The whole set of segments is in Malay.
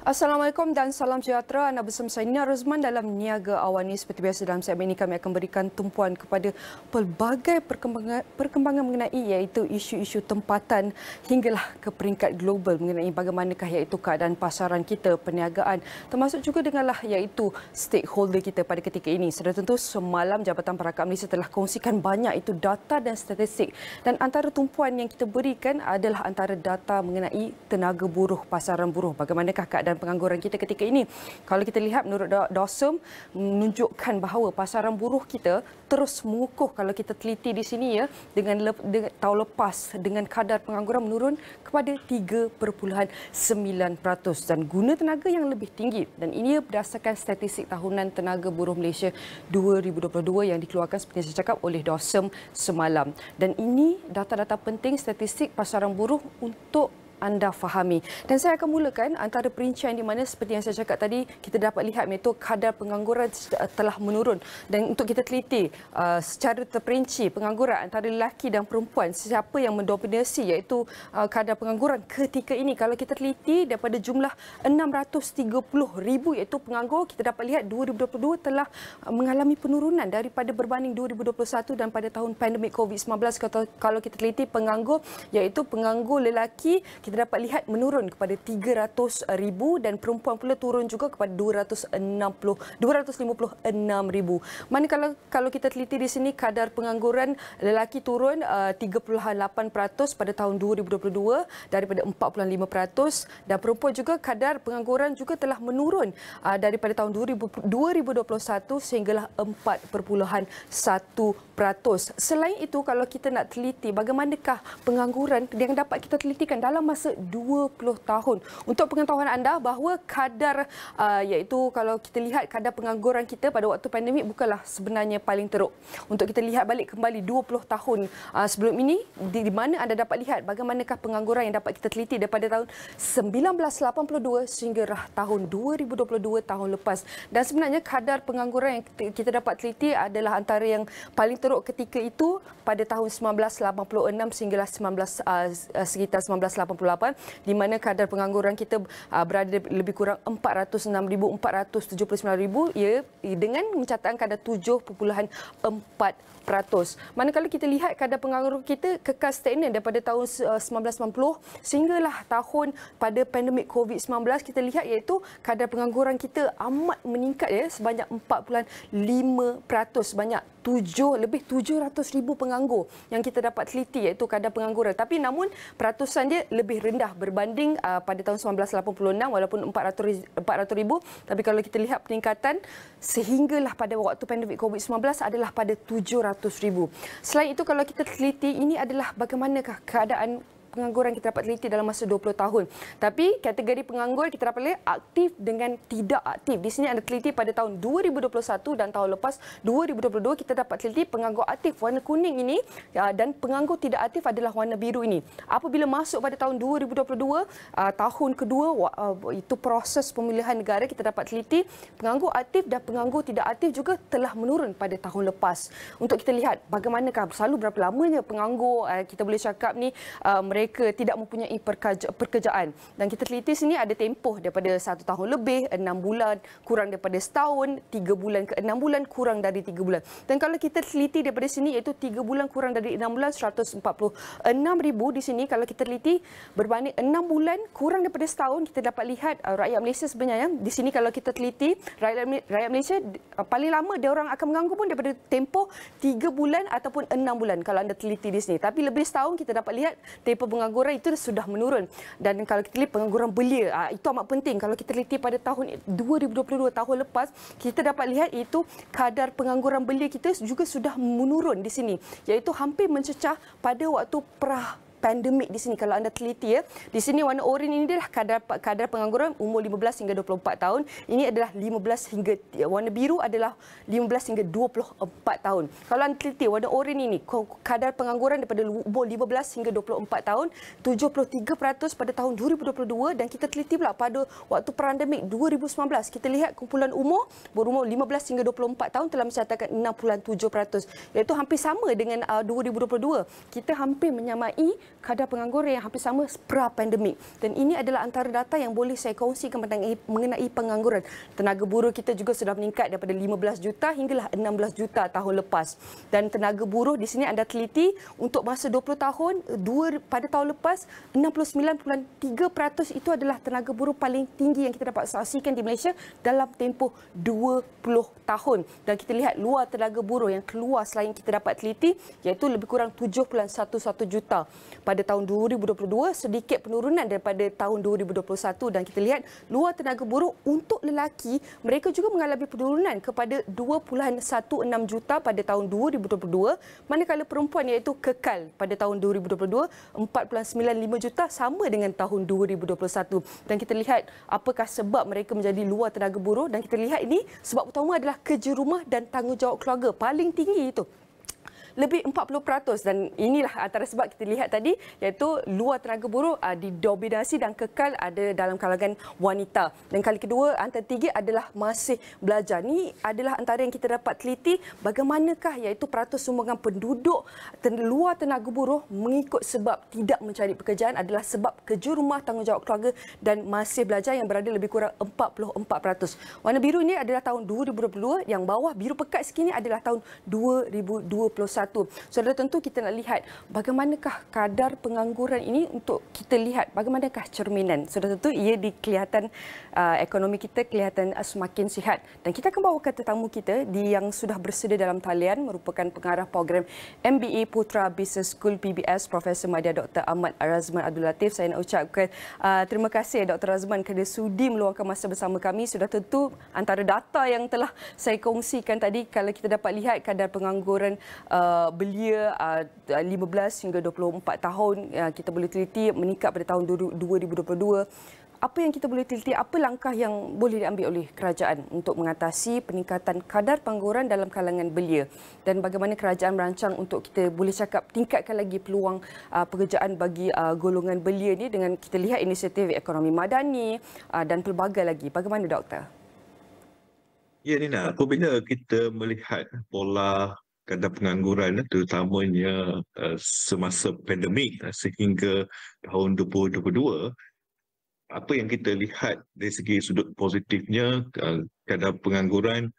Assalamualaikum dan salam sejahtera. Anda bersama saya Rozman dalam Niaga AWANI. Seperti biasa dalam segmen ini kami akan berikan tumpuan kepada pelbagai perkembangan mengenai iaitu isu-isu tempatan hinggalah ke peringkat global mengenai bagaimanakah iaitu keadaan pasaran kita, perniagaan, termasuk juga denganlah iaitu stakeholder kita pada ketika ini. Sudah tentu semalam Jabatan Perakam Malaysia telah kongsikan banyak itu data dan statistik, dan antara tumpuan yang kita berikan adalah antara data mengenai tenaga buruh, pasaran buruh, bagaimanakah keadaan pengangguran kita ketika ini. Kalau kita lihat menurut DOSM menunjukkan bahawa pasaran buruh kita terus mengukuh kalau kita teliti di sini ya, dengan tahun lepas dengan kadar pengangguran menurun kepada 3.9% dan guna tenaga yang lebih tinggi, dan ini berdasarkan statistik tahunan tenaga buruh Malaysia 2022 yang dikeluarkan seperti yang saya cakap oleh DOSM semalam. Dan ini data-data penting statistik pasaran buruh untuk anda fahami. Dan saya akan mulakan antara perincian di mana seperti yang saya cakap tadi, kita dapat lihat iaitu kadar pengangguran telah menurun. Dan untuk kita teliti secara terperinci pengangguran antara lelaki dan perempuan, siapa yang mendominasi iaitu kadar pengangguran ketika ini. Kalau kita teliti daripada jumlah 630,000 iaitu penganggur, kita dapat lihat 2022 telah mengalami penurunan daripada berbanding 2021 dan pada tahun pandemik COVID-19. Kalau kita teliti penganggur iaitu penganggur lelaki, kita dapat lihat menurun kepada 300,000 dan perempuan pula turun juga kepada 256,000. Manakala kalau kita teliti di sini kadar pengangguran lelaki turun 3.8% pada tahun 2022 daripada 4.5%, dan perempuan juga kadar pengangguran juga telah menurun daripada tahun 2021 sehinggalah 4.1%. Selain itu, kalau kita nak teliti bagaimanakah pengangguran yang dapat kita telitikan dalam masa 20 tahun. Untuk pengetahuan anda bahawa kadar iaitu kalau kita lihat kadar pengangguran kita pada waktu pandemik bukanlah sebenarnya paling teruk. Untuk kita lihat balik kembali 20 tahun sebelum ini, di mana anda dapat lihat bagaimanakah pengangguran yang dapat kita teliti daripada tahun 1982 sehingga tahun 2022 tahun lepas. Dan sebenarnya kadar pengangguran yang kita dapat teliti adalah antara yang paling teruk ketika itu pada tahun 1986 sehinggalah sekitar 1988, di mana kadar pengangguran kita berada lebih kurang 406,479 ya, dengan mencatatkan kadar 7.4%. Manakala kita lihat kadar pengangguran kita kekal stagnan daripada tahun 1990 sehinggalah tahun pada pandemik COVID-19, kita lihat iaitu kadar pengangguran kita amat meningkat ya, sebanyak 4.5%, sebanyak lebih 700,000 penganggur yang kita dapat teliti iaitu kadar pengangguran. Tapi namun peratusan dia lebih rendah berbanding pada tahun 1986 walaupun 400,000, tapi kalau kita lihat peningkatan sehinggalah pada waktu pandemik COVID-19 adalah pada 700,000. Selain itu, kalau kita teliti ini adalah bagaimanakah keadaan pengangguran kita dapat teliti dalam masa 20 tahun. Tapi kategori penganggur kita dapat lihat aktif dengan tidak aktif. Di sini anda teliti pada tahun 2021 dan tahun lepas 2022 kita dapat teliti penganggur aktif warna kuning ini dan penganggur tidak aktif adalah warna biru ini. Apabila masuk pada tahun 2022, tahun kedua itu proses pemilihan negara, kita dapat teliti penganggur aktif dan penganggur tidak aktif juga telah menurun pada tahun lepas. Untuk kita lihat bagaimanakah selalu berapa lamanya penganggur, kita boleh cakap ni mereka tidak mempunyai pekerjaan, dan kita teliti sini ada tempoh daripada 1 tahun lebih, 6 bulan, kurang daripada setahun, 3 bulan ke 6 bulan, kurang dari 3 bulan. Dan kalau kita teliti daripada sini iaitu 3 bulan kurang dari 6 bulan, 146,000 di sini. Kalau kita teliti berbanding 6 bulan kurang daripada setahun, kita dapat lihat rakyat Malaysia sebenarnya di sini. Kalau kita teliti rakyat Malaysia paling lama dia orang akan menganggur pun daripada tempoh 3 bulan ataupun 6 bulan kalau anda teliti di sini. Tapi lebih setahun kita dapat lihat tempoh pengangguran itu sudah menurun. Dan kalau kita lihat pengangguran belia, itu amat penting. Kalau kita teliti pada tahun 2022 tahun lepas, kita dapat lihat itu kadar pengangguran belia kita juga sudah menurun di sini, iaitu hampir mencecah pada waktu pandemik di sini. Kalau anda teliti ya, di sini warna oranye ini adalah kadar pengangguran umur 15 hingga 24 tahun. Ini adalah 15 hingga warna biru adalah 15 hingga 24 tahun. Kalau anda teliti warna oranye ini, kadar pengangguran daripada umur 15 hingga 24 tahun 73% pada tahun 2022, dan kita teliti pula pada waktu pandemik 2019. Kita lihat kumpulan umur berumur 15 hingga 24 tahun telah mencatatkan 6.7%, iaitu hampir sama dengan 2022. Kita hampir menyamai kadar pengangguran yang hampir sama pra-pandemik. Dan ini adalah antara data yang boleh saya kongsikan mengenai pengangguran. Tenaga buruh kita juga sudah meningkat daripada 15 juta hinggalah 16 juta tahun lepas. Dan tenaga buruh di sini anda teliti untuk masa 20 tahun, pada tahun lepas 69.3% itu adalah tenaga buruh paling tinggi yang kita dapat saksikan di Malaysia dalam tempoh 20 tahun. Dan kita lihat luar tenaga buruh yang keluar selain kita dapat teliti iaitu lebih kurang 7.11 juta pada tahun 2022, sedikit penurunan daripada tahun 2021. Dan kita lihat luar tenaga buruh untuk lelaki mereka juga mengalami penurunan kepada 2.16 juta pada tahun 2022, manakala perempuan iaitu kekal pada tahun 2022 4.95 juta sama dengan tahun 2021. Dan kita lihat apakah sebab mereka menjadi luar tenaga buruh, dan kita lihat ini sebab utama adalah kerja rumah dan tanggungjawab keluarga paling tinggi itu. Lebih 40%, dan inilah antara sebab kita lihat tadi iaitu luar tenaga buruh didominasi dan kekal ada dalam kalangan wanita. Dan kali kedua antara tiga adalah masih belajar. Ini adalah antara yang kita dapat teliti bagaimanakah iaitu peratus sumbangan penduduk luar tenaga buruh mengikut sebab tidak mencari pekerjaan adalah sebab kerja rumah, tanggungjawab keluarga dan masih belajar yang berada lebih kurang 44%. Warna biru ini adalah tahun 2022, yang bawah biru pekat sikit ini adalah tahun 2021. Saudara, tentu kita nak lihat bagaimanakah kadar pengangguran ini untuk kita lihat bagaimanakah cerminan. Saudara, tentu ia kelihatan ekonomi kita kelihatan semakin sihat. Dan kita akan bawakan tetamu kita yang sudah bersedia dalam talian merupakan pengarah program MBA Putra Business School PBS, Profesor Madya Dr. Ahmad Rozman Abdul Latif. Saya nak ucapkan terima kasih Dr. Rozman kerana sudi meluangkan masa bersama kami. Sudah tentu antara data yang telah saya kongsikan tadi, kalau kita dapat lihat kadar pengangguran belia 15 hingga 24 tahun kita boleh teliti meningkat pada tahun 2022. Apa yang kita boleh teliti, apa langkah yang boleh diambil oleh kerajaan untuk mengatasi peningkatan kadar pengangguran dalam kalangan belia, dan bagaimana kerajaan merancang untuk kita boleh cakap tingkatkan lagi peluang pekerjaan bagi golongan belia ni dengan kita lihat inisiatif ekonomi madani dan pelbagai lagi. Bagaimana doktor? Ya Nina, apabila kita melihat pola kadar pengangguran terutamanya semasa pandemik sehingga tahun 2022, apa yang kita lihat dari segi sudut positifnya, kadar pengangguran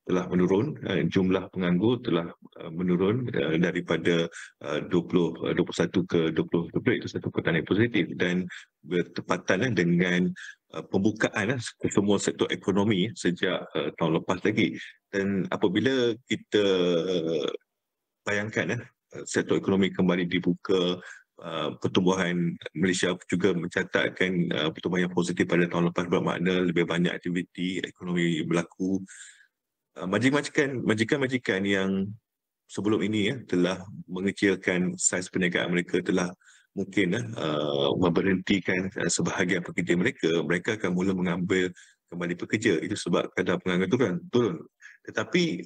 telah menurun, jumlah penganggur telah menurun daripada 21 ke 20 itu satu perkara yang positif dan bertepatan dengan pembukaan semua sektor ekonomi sejak tahun lepas lagi. Dan apabila kita bayangkan sektor ekonomi kembali dibuka, pertumbuhan Malaysia juga mencatatkan pertumbuhan yang positif pada tahun lepas, bermakna lebih banyak aktiviti ekonomi berlaku. Majikan-majikan yang sebelum ini telah mengecilkan saiz perniagaan mereka, telah mungkin memberhentikan sebahagian pekerja mereka akan mula mengambil kembali pekerja. Itu sebab kadar pengangguran turun. Tetapi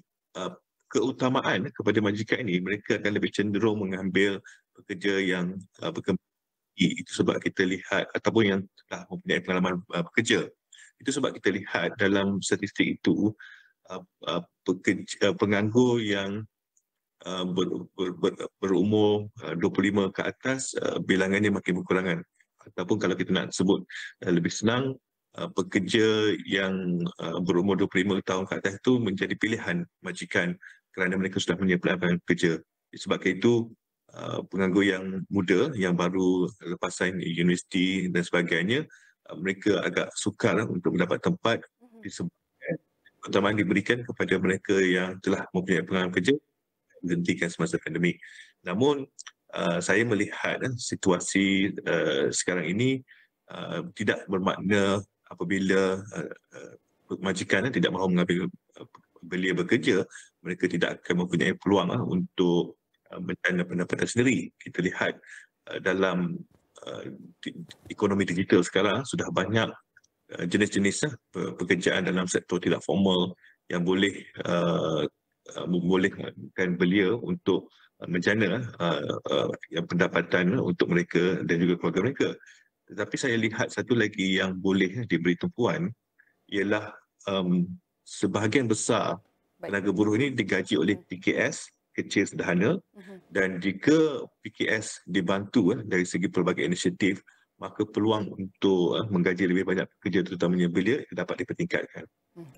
keutamaan kepada majikan ini, mereka akan lebih cenderung mengambil pekerja yang berkembang. Itu sebab kita lihat, ataupun yang telah mempunyai pengalaman bekerja. Itu sebab kita lihat dalam statistik itu, penganggur yang berumur 25 ke atas, bilangannya makin berkurangan. Ataupun kalau kita nak sebut lebih senang, pekerja yang berumur 25 tahun ke atas itu menjadi pilihan majikan kerana mereka sudah punya pengalaman kerja. Sebab itu penganggur yang muda, yang baru lepasan universiti dan sebagainya, mereka agak sukar untuk mendapat tempat disebabkan keutamaan diberikan kepada mereka yang telah mempunyai pengalaman kerja dihentikan semasa pandemik. Namun saya melihat situasi sekarang ini tidak bermakna apabila majikan tidak mahu mengambil belia bekerja, mereka tidak akan mempunyai peluang untuk mencari pendapatan sendiri. Kita lihat dalam ekonomi digital sekarang sudah banyak jenis-jenis pekerjaan dalam sektor tidak formal yang boleh membolehkan belia untuk menjana pendapatan untuk mereka dan juga keluarga mereka. Tetapi saya lihat satu lagi yang boleh diberi tumpuan ialah sebahagian besar tenaga buruh ini digaji oleh PKS kecil sederhana, dan jika PKS dibantu dari segi pelbagai inisiatif, maka peluang untuk menggaji lebih banyak pekerja terutamanya belia dapat dipertingkatkan.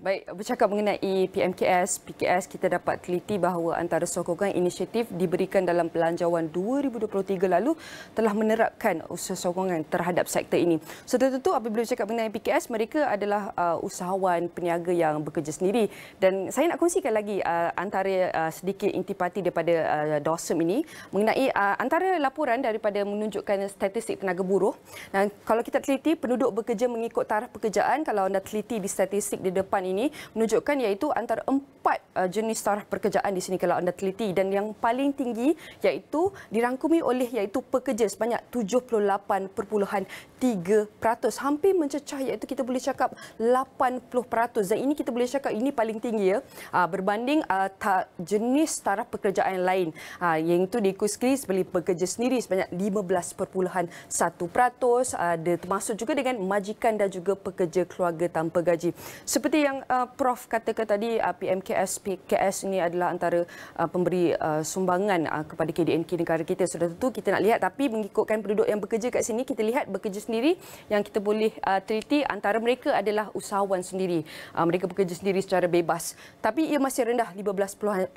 Baik, bercakap mengenai PMKS, PKS, kita dapat teliti bahawa antara sokongan inisiatif diberikan dalam Belanjawan 2023 lalu telah menerapkan usaha sokongan terhadap sektor ini. Sudah tentu apabila bercakap mengenai PKS, mereka adalah usahawan peniaga yang bekerja sendiri. Dan saya nak kongsikan lagi antara sedikit intipati daripada DOSM ini mengenai antara laporan daripada menunjukkan statistik tenaga buruh. Dan kalau kita teliti penduduk bekerja mengikut taraf pekerjaan, kalau anda teliti di statistik di depan ini menunjukkan iaitu antara 4 jenis taraf pekerjaan di sini kalau anda teliti, dan yang paling tinggi iaitu dirangkumi oleh iaitu pekerja sebanyak 78.3%, hampir mencecah iaitu kita boleh cakap 80%, dan ini kita boleh cakap ini paling tinggi berbanding jenis taraf pekerjaan yang lain iaitu diikuti sebagai pekerja sendiri sebanyak 15.1%, ada termasuk juga dengan majikan dan juga pekerja keluarga tanpa gaji. Seperti yang Prof katakan tadi, PMKS, PKS ini adalah antara pemberi sumbangan kepada KDNK negara kita. Sudah tentu kita nak lihat, tapi mengikutkan penduduk yang bekerja kat sini, kita lihat bekerja sendiri yang kita boleh teliti antara mereka adalah usahawan sendiri. Mereka bekerja sendiri secara bebas. Tapi ia masih rendah 15.1%,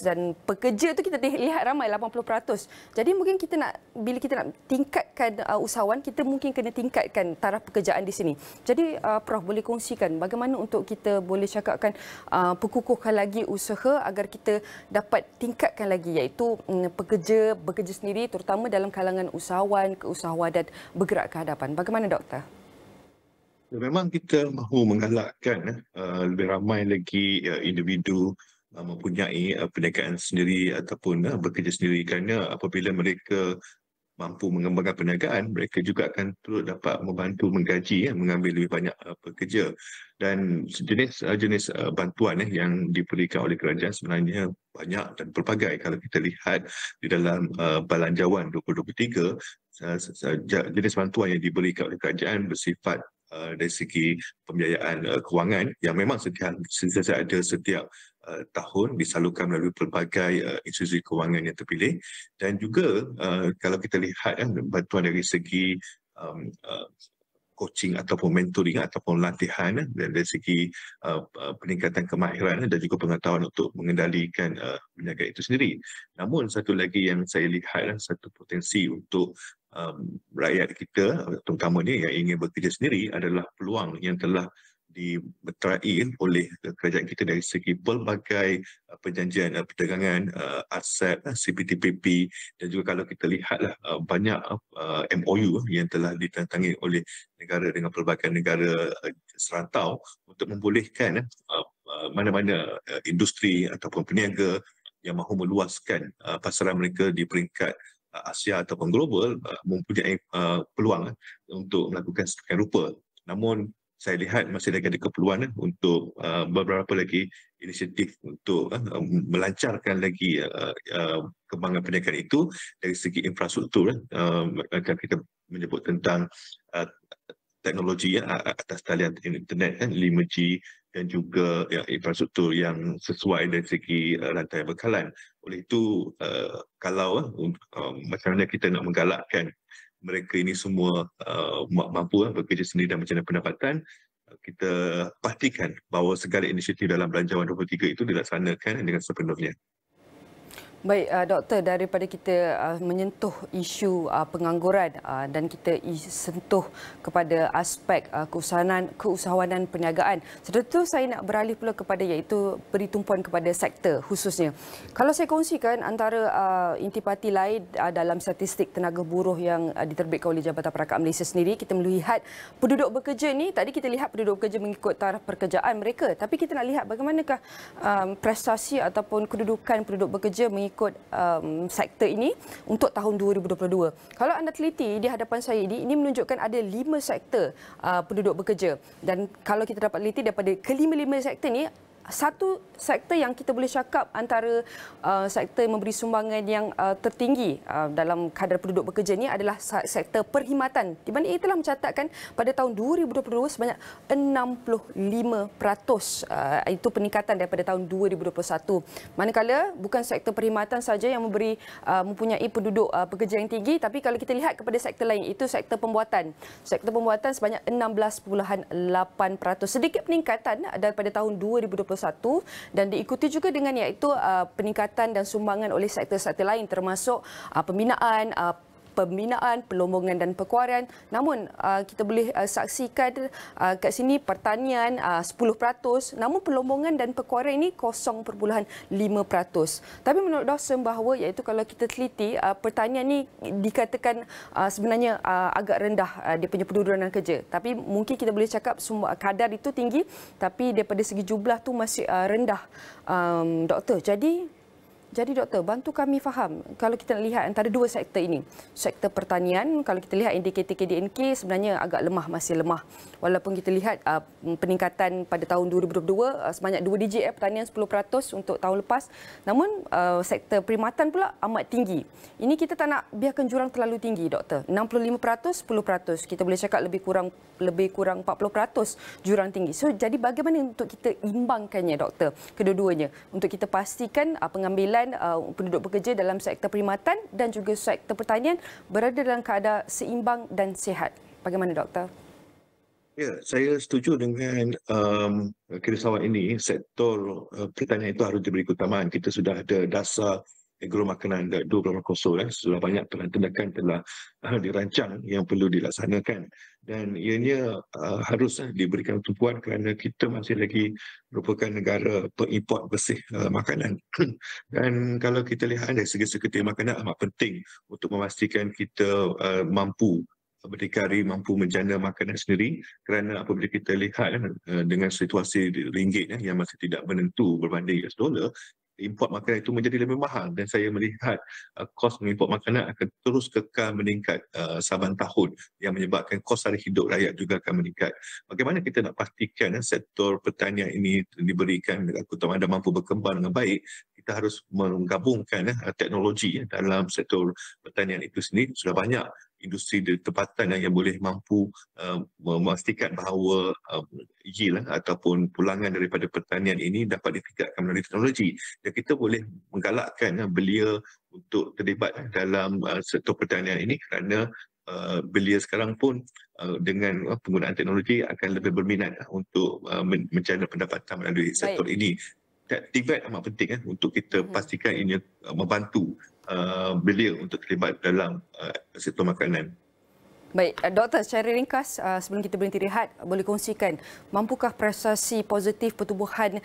dan pekerja tu kita lihat ramai 80%. Jadi mungkin bila kita nak tingkatkan usahawan, kita mungkin kena tingkatkan taraf pekerjaan di sini. Jadi Prof boleh kongsikan bagaimana untuk kita boleh cakapkan perkukuhkan lagi usaha agar kita dapat tingkatkan lagi iaitu pekerja bekerja sendiri terutama dalam kalangan usahawan, keusahawan dan bergerak ke hadapan. Bagaimana doktor? Memang kita mahu menggalakkan lebih ramai lagi individu mempunyai perniagaan sendiri ataupun bekerja sendiri, kerana apabila mereka mampu mengembangkan perniagaan, mereka juga akan turut dapat membantu menggaji, mengambil lebih banyak pekerja. Dan jenis bantuan yang diberikan oleh kerajaan sebenarnya banyak dan pelbagai. Kalau kita lihat di dalam Belanjawan 2023, jenis bantuan yang diberikan oleh kerajaan bersifat dari segi pembiayaan kewangan yang memang sentiasa ada setiap tahun disalurkan melalui pelbagai institusi kewangan yang terpilih, dan juga kalau kita lihat bantuan dari segi coaching ataupun mentoring ataupun latihan dari segi peningkatan kemahiran dan juga pengetahuan untuk mengendalikan perniagaan itu sendiri. Namun satu lagi yang saya lihat, satu potensi untuk rakyat kita terutamanya yang ingin bekerja sendiri adalah peluang yang telah dimeterai oleh kerajaan kita dari segi pelbagai perjanjian perdagangan, ASEP, CPTPP, dan juga kalau kita lihatlah banyak MOU yang telah ditandatangani oleh negara dengan pelbagai negara serantau untuk membolehkan mana-mana industri ataupun peniaga yang mahu meluaskan pasaran mereka di peringkat Asia ataupun global mempunyai peluang untuk melakukan sedemikian rupa. Namun saya lihat masih lagi ada keperluan untuk beberapa lagi inisiatif untuk melancarkan lagi kembangan perniagaan itu dari segi infrastruktur. Kita menyebut tentang teknologi atas talian internet 5G dan juga infrastruktur yang sesuai dari segi rantai bekalan. Oleh itu, kalau macam mana kita nak menggalakkan mereka ini semua mampu bekerja sendiri dan mencari pendapatan, kita pastikan bahawa segala inisiatif dalam Belanjawan 23 itu dilaksanakan dengan sepenuhnya. Baik, doktor, daripada kita menyentuh isu pengangguran dan kita sentuh kepada aspek keusahawanan perniagaan. Setelah itu saya nak beralih pula kepada iaitu beri tumpuan kepada sektor khususnya. Kalau saya kongsikan antara intipati lain dalam statistik tenaga buruh yang diterbitkan oleh Jabatan Perangkat Malaysia sendiri, kita melihat penduduk bekerja ni, tadi kita lihat penduduk bekerja mengikut taraf pekerjaan mereka, tapi kita nak lihat bagaimanakah prestasi ataupun kedudukan penduduk bekerja mengikut sektor ini untuk tahun 2022. Kalau anda teliti di hadapan saya ini menunjukkan ada 5 sektor penduduk bekerja, dan kalau kita dapat teliti daripada kelima-lima sektor ini satu sektor yang kita boleh cakap antara sektor yang memberi sumbangan yang tertinggi dalam kadar penduduk bekerja ni adalah sektor perkhidmatan, di mana ia telah mencatatkan pada tahun 2022 sebanyak 65%. Itu peningkatan daripada tahun 2021. Manakala bukan sektor perkhidmatan saja yang mempunyai penduduk pekerja yang tinggi, tapi kalau kita lihat kepada sektor lain, itu sektor pembuatan. Sektor pembuatan sebanyak 16.8%. Sedikit peningkatan daripada tahun 2021 dan diikuti juga dengan iaitu peningkatan dan sumbangan oleh sektor-sektor lain termasuk pembinaan, pelombongan dan perkuaran. Namun kita boleh saksikan kat sini pertanian 10%, namun pelombongan dan perkuaran ini 0.5%. Tapi menurut dosen bahawa iaitu kalau kita teliti pertanian ni dikatakan sebenarnya agak rendah dia punya pendudukan kerja. Tapi mungkin kita boleh cakap kadar itu tinggi tapi daripada segi jumlah tu masih rendah. Doktor, jadi doktor, bantu kami faham kalau kita lihat antara dua sektor ini. Sektor pertanian, kalau kita lihat indikator KDNK sebenarnya agak lemah, masih lemah. Walaupun kita lihat peningkatan pada tahun 2022 sebanyak 2 digit pertanian 10% untuk tahun lepas. Namun sektor perkhidmatan pula amat tinggi. Ini kita tak nak biarkan jurang terlalu tinggi, doktor. 65%, 10%. Kita boleh cakap lebih kurang 40% jurang tinggi. So jadi bagaimana untuk kita imbangkannya, doktor, kedua-duanya untuk kita pastikan pengambilan penduduk bekerja dalam sektor perkhidmatan dan juga sektor pertanian berada dalam keadaan seimbang dan sihat. Bagaimana, doktor? Ya, saya setuju dengan kerisauan ini. Sektor pertanian itu harus diberi keutamaan. Kita sudah ada dasar agromakanan 2.0, sudah banyak tindakan telah dirancang yang perlu dilaksanakan dan ianya harus diberikan tumpuan kerana kita masih lagi merupakan negara pengimport bersih makanan. Dan kalau kita lihat dari segi sekretari makanan amat penting untuk memastikan kita mampu berdikari, mampu menjana makanan sendiri, kerana apabila kita lihat dengan situasi ringgit yang masih tidak menentu berbanding US dollar, import makanan itu menjadi lebih mahal dan saya melihat kos mengimport makanan akan terus kekal meningkat saban tahun yang menyebabkan kos sara hidup rakyat juga akan meningkat. Bagaimana kita nak pastikan sektor pertanian ini diberikan keutamaan dan mampu berkembang dengan baik? Kita harus menggabungkan teknologi dalam sektor pertanian itu sendiri. Sudah banyak industri tempatan yang boleh mampu memastikan bahawa yield ataupun pulangan daripada pertanian ini dapat ditingkatkan melalui teknologi. Dan kita boleh menggalakkan belia untuk terlibat dalam sektor pertanian ini kerana belia sekarang pun dengan penggunaan teknologi akan lebih berminat untuk mencari pendapatan melalui sektor ini. Aktivitas amat penting untuk kita pastikan ini membantu belia untuk terlibat dalam sektor makanan. Baik, doktor, secara ringkas sebelum kita berhenti rehat, boleh kongsikan mampukah prestasi positif pertumbuhan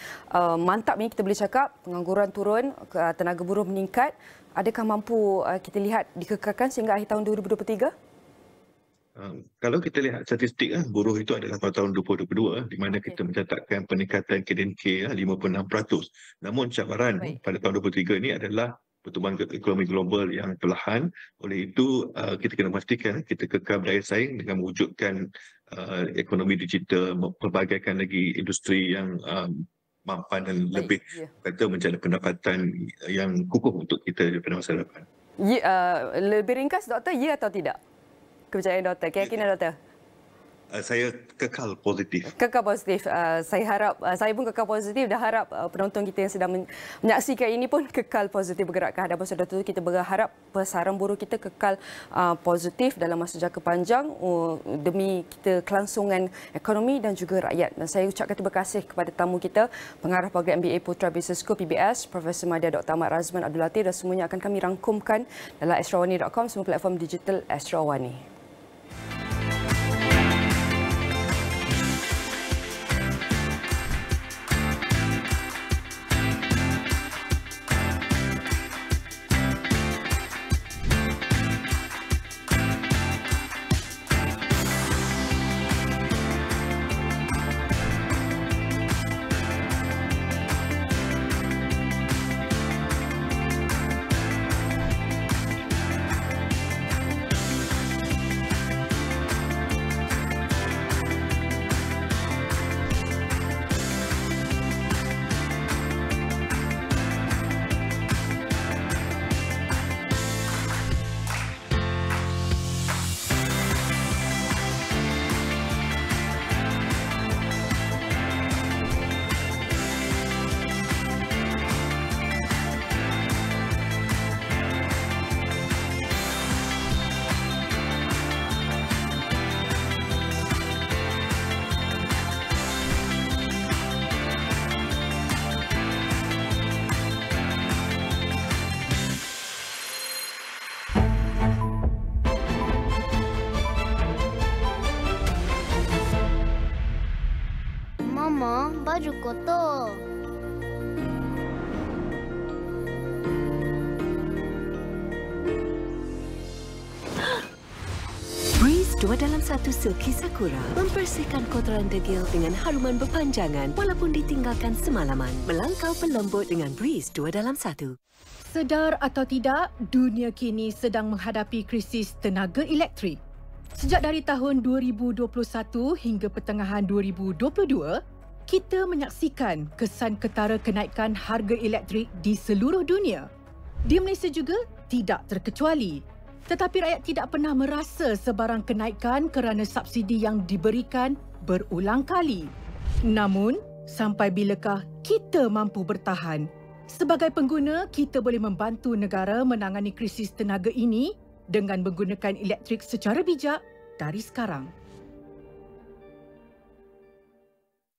mantap ini kita boleh cakap, pengangguran turun, tenaga buruh meningkat, adakah mampu kita lihat dikekalkan sehingga akhir tahun 2023? Kalau kita lihat statistik, buruh itu adalah pada tahun 2022 di mana kita mencatatkan peningkatan KDNK 56%. Namun cabaran pada tahun 2023 ini adalah pertumbuhan ekonomi global yang perlahan. Oleh itu kita kena pastikan kita kekal berdaya saing dengan mewujudkan ekonomi digital, mempelbagaikan lagi industri yang mampan dan lebih kata mencari pendapatan yang kukuh untuk kita pada masa depan. Lebih ringkas, doktor, ya atau tidak? Kepercayaan doktor, keyakinan doktor? Saya kekal positif. Kekal positif. Saya harap, saya pun kekal positif dan harap penonton kita yang sedang menyaksikan ini pun kekal positif bergerak ke hadapan saudara itu. Kita berharap pasaran buruh kita kekal positif dalam masa jangka panjang demi kita kelangsungan ekonomi dan juga rakyat. Dan saya ucapkan terima kasih kepada tamu kita, pengarah program MBA Putra Business School PBS, Profesor Madya Dr. Ahmad Rozman Abdul Latif, dan semuanya akan kami rangkumkan dalam astrawani.com, semua platform digital Astro Awani. dalam 1 silki sakura. Membersihkan kotoran degil dengan haruman berpanjangan walaupun ditinggalkan semalaman. Melangkau pelembut dengan breeze 2 dalam 1. Sedar atau tidak, dunia kini sedang menghadapi krisis tenaga elektrik. Sejak dari tahun 2021 hingga pertengahan 2022, kita menyaksikan kesan ketara kenaikan harga elektrik di seluruh dunia. Di Malaysia juga tidak terkecuali. Tetapi rakyat tidak pernah merasa sebarang kenaikan kerana subsidi yang diberikan berulang kali. Namun, sampai bilakah kita mampu bertahan? Sebagai pengguna, kita boleh membantu negara menangani krisis tenaga ini dengan menggunakan elektrik secara bijak dari sekarang.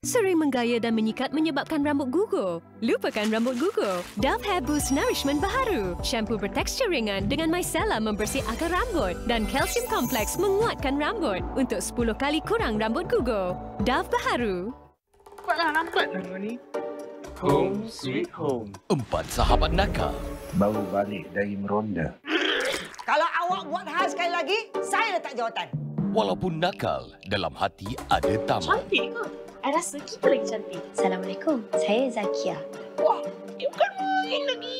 Sering menggaya dan menyikat menyebabkan rambut gugur. Lupakan rambut gugur. Dove Hair Boost Nourishment Baharu. Shampoo bertekstur ringan dengan micellar membersih akar rambut dan kalsium kompleks menguatkan rambut untuk 10 kali kurang rambut gugur. Dove Baharu. Nampak lah ni. Home sweet home. 4 sahabat nakal. Baru balik dari meronda. Kalau awak buat hal sekali lagi, saya letak jawatan. Walaupun nakal, dalam hati ada tamak. Cantik ke? I rasa kita lagi cantik. Assalamualaikum, saya Zakia. Wah, dia bukan main lagi.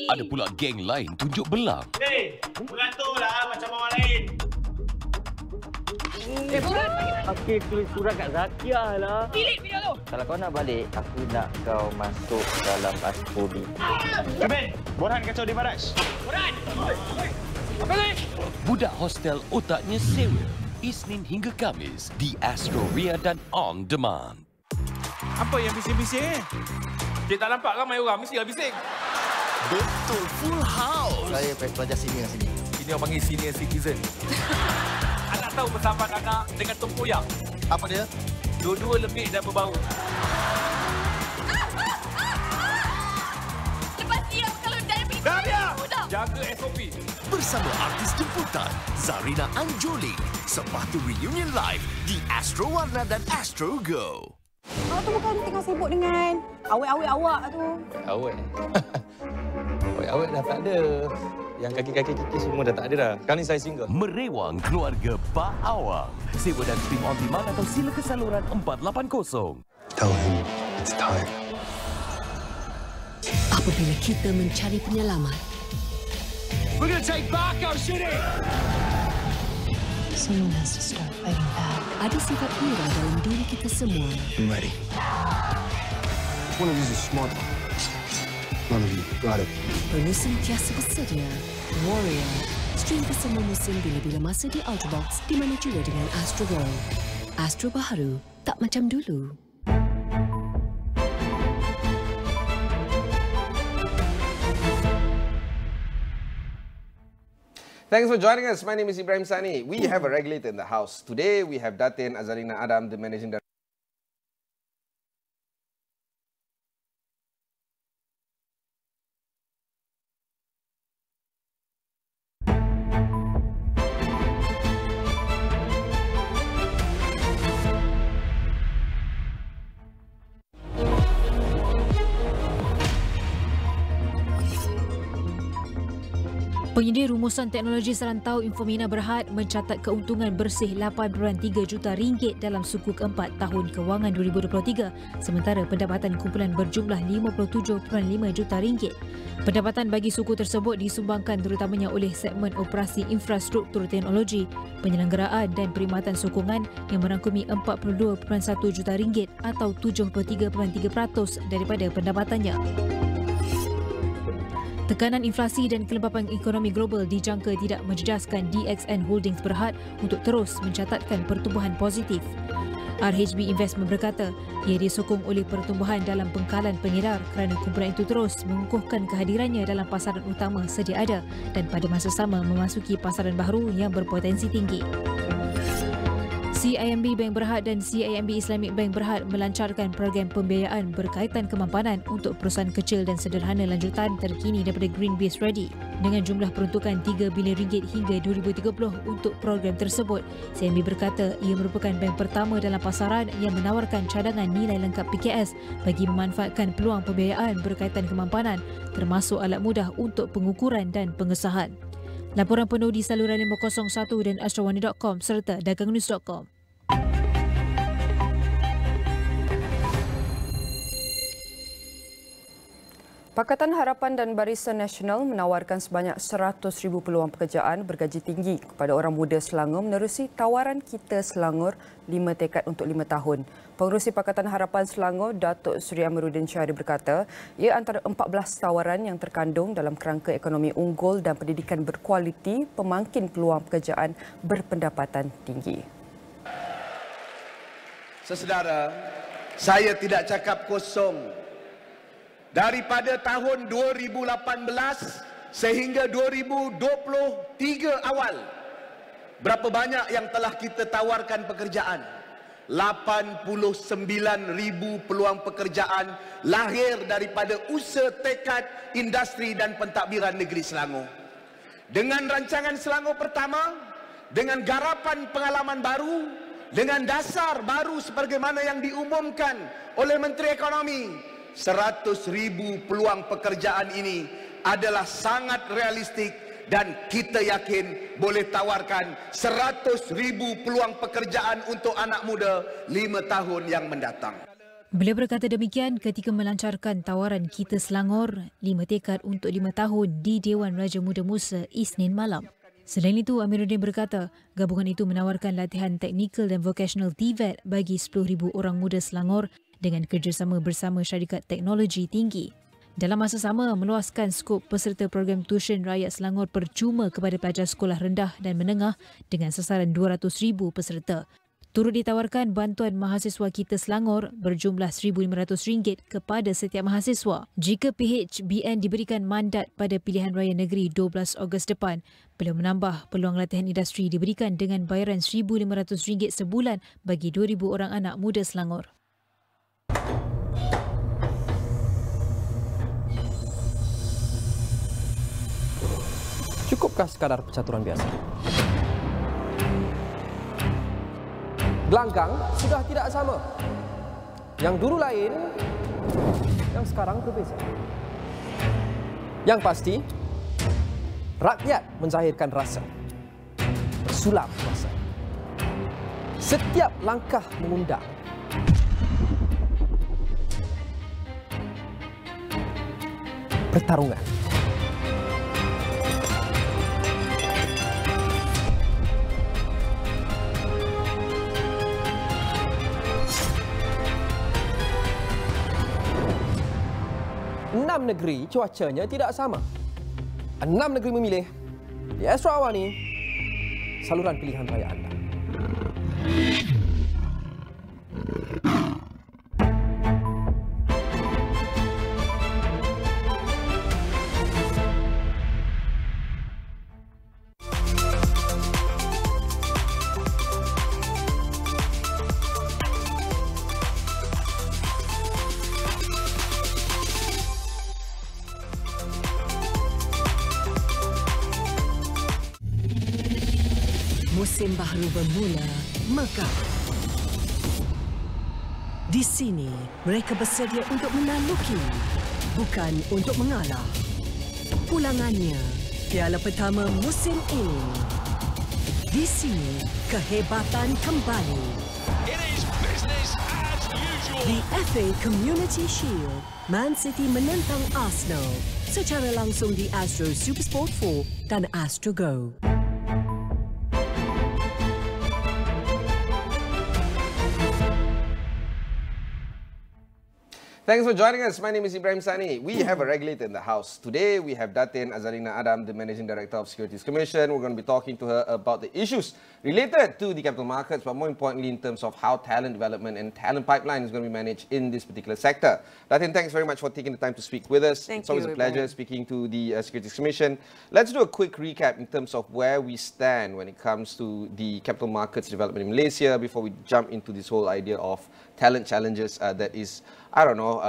Ada pula geng lain tunjuk belang. Beraturlah macam orang lain. Bukan. Okey, tulis surat kat Zakia lah. Delete video tu. Kalau kau nak balik, aku nak kau masuk dalam Astro ni. Ben, Borhan kacau di Baraj. Boran. Apa ni? Budak hostel otaknya sewa. Isnin hingga Khamis di Astro Ria dan On Demand. Apa yang bising-bising? Dia tak nampak ramai orang, mestilah bising. Betul, full house. Saya pelajar senior sini. Ini orang panggil senior citizen. Anak tahu persamaan anak dengan Tumpuan. Apa dia? Dua-dua lembik dan berbau. Lepas siap kalau dah pergi muda. Jaga SOP. Bersama artis jemputan Zarina Anjoli. Sepatu reunion live di Astro Warna dan Astro Go. Awak tu bukan tengah sibuk dengan awet-awet awak tu. Awet. Awet dah tak ada. Yang kaki-kaki Kiki semua dah tak ada dah. Sekarang ni saya single. Merewang keluarga Pak Awang. Sewa dan stream on demand atau sila ke saluran 480. Tell him it's time. Apabila kita mencari penyelamat, We're going to take back our city. Someone has to start fighting back. ada sifat hingga dalam diri kita semua. I'm ready. One of these is smart. None of you got it. Perlu sentiasa bersedia. Warrior. Stream ke semua musim bila-bila masa di Ultrabox, di mana juga dengan Astro Go. Astro Baharu, tak macam dulu. Thanks for joining us. My name is Ibrahim Sani. We have a regulator in the house. Today, we have Datin Azarina Adam, the Managing Director. Penyedia rumusan teknologi serantau Infomina Berhad mencatat keuntungan bersih RM8.3 juta dalam suku keempat tahun kewangan 2023, sementara pendapatan kumpulan berjumlah RM57.5 juta. Pendapatan bagi suku tersebut disumbangkan terutamanya oleh segmen operasi infrastruktur teknologi, penyelenggaraan dan perkhidmatan sokongan yang merangkumi RM42.1 juta atau 73.3% daripada pendapatannya. Tekanan inflasi dan kelembapan ekonomi global dijangka tidak menjejaskan DXN Holdings Berhad untuk terus mencatatkan pertumbuhan positif. RHB Investment berkata ia disokong oleh pertumbuhan dalam pengkalan pengedar kerana kumpulan itu terus mengukuhkan kehadirannya dalam pasaran utama sedia ada dan pada masa sama memasuki pasaran baharu yang berpotensi tinggi. CIMB Bank Berhad dan CIMB Islamic Bank Berhad melancarkan program pembiayaan berkaitan kemampanan untuk perusahaan kecil dan sederhana lanjutan terkini daripada Green Base Ready dengan jumlah peruntukan RM3 bilion hingga 2030 untuk program tersebut. CIMB berkata ia merupakan bank pertama dalam pasaran yang menawarkan cadangan nilai lengkap PKS bagi memanfaatkan peluang pembiayaan berkaitan kemampanan termasuk alat mudah untuk pengukuran dan pengesahan. Laporan penuh di saluran 501 dan astrowarna.com serta dagangnews.com. Pakatan Harapan dan Barisan Nasional menawarkan sebanyak 100,000 peluang pekerjaan bergaji tinggi kepada orang muda Selangor menerusi tawaran Kita Selangor 5 tekad untuk 5 tahun. Pengerusi Pakatan Harapan Selangor, Datuk Seri Amiruddin Syahri berkata, ia antara 14 tawaran yang terkandung dalam kerangka ekonomi unggul dan pendidikan berkualiti pemangkin peluang pekerjaan berpendapatan tinggi. Saudara, saya tidak cakap kosong. Daripada tahun 2018 sehingga 2023 awal, berapa banyak yang telah kita tawarkan pekerjaan? 89,000 peluang pekerjaan lahir daripada usaha tekad industri dan pentadbiran negeri Selangor. Dengan rancangan Selangor Pertama, dengan garapan pengalaman baru, dengan dasar baru sebagaimana yang diumumkan oleh Menteri Ekonomi, 100,000 peluang pekerjaan ini adalah sangat realistik dan kita yakin boleh tawarkan 100,000 peluang pekerjaan untuk anak muda 5 tahun yang mendatang. Beliau berkata demikian ketika melancarkan tawaran Kita Selangor 5 tekad untuk 5 tahun di Dewan Raja Muda Musa Isnin malam. Selain itu, Amiruddin berkata, gabungan itu menawarkan latihan teknikal dan vocational TVET bagi 10,000 orang muda Selangor dengan kerjasama bersama syarikat teknologi tinggi. Dalam masa sama, meluaskan skop peserta program tuition rakyat Selangor percuma kepada pelajar sekolah rendah dan menengah dengan sasaran 200,000 peserta. Turut ditawarkan bantuan mahasiswa Kita Selangor berjumlah RM1,500 kepada setiap mahasiswa. Jika PHBN diberikan mandat pada pilihan raya negeri 12 Ogos depan, beliau menambah peluang latihan industri diberikan dengan bayaran RM1,500 sebulan bagi 2,000 orang anak muda Selangor. Cukupkah sekadar percaturan biasa? Gelanggang sudah tidak sama. Yang dulu lain, yang sekarang berbeza. Yang pasti, rakyat menzahirkan rasa. Bersulap rasa. Setiap langkah mengundang. Pertarungan. Enam negeri cuacanya tidak sama. 6 negeri memilih di Astro AWANI, saluran pilihan raya anda. Musim baru bermula, Mekah. Di sini, mereka bersedia untuk menaluki, bukan untuk mengalah. Pulangannya, piala pertama musim ini. Di sini, kehebatan kembali. Di FA Community Shield, Man City menentang Arsenal secara langsung di Astro Supersport 4 dan Astro Go. Thanks for joining us. My name is Ibrahim Sani. We have a regulator in the house. Today, we have Datin Azarina Adam, the Managing Director of Securities Commission. We're going to be talking to her about the issues related to the capital markets, but more importantly, in terms of how talent development and talent pipeline is going to be managed in this particular sector. Datin, thanks very much for taking the time to speak with us. It's always a pleasure speaking to the Securities Commission. Let's do a quick recap in terms of where we stand when it comes to the capital markets development in Malaysia before we jump into this whole idea of talent challenges that is, I don't know,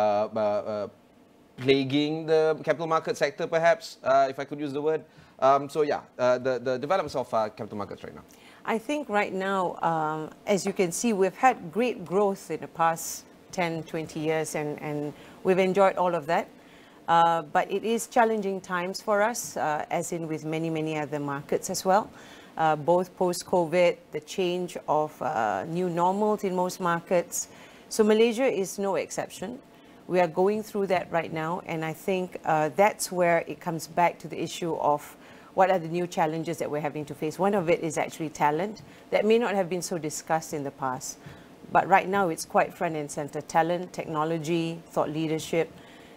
plaguing the capital market sector, perhaps, if I could use the word. The developments of capital markets right now. I think right now, as you can see, we've had great growth in the past 10, 20 years, and we've enjoyed all of that. But it is challenging times for us, as in with many other markets as well. Both post-COVID, the change of new normals in most markets. So Malaysia is no exception. We are going through that right now, and I think that's where it comes back to the issue of what are the new challenges that we're having to face. One of it is actually talent that may not have been so discussed in the past. But right now it's quite front and center. Talent, technology, thought leadership.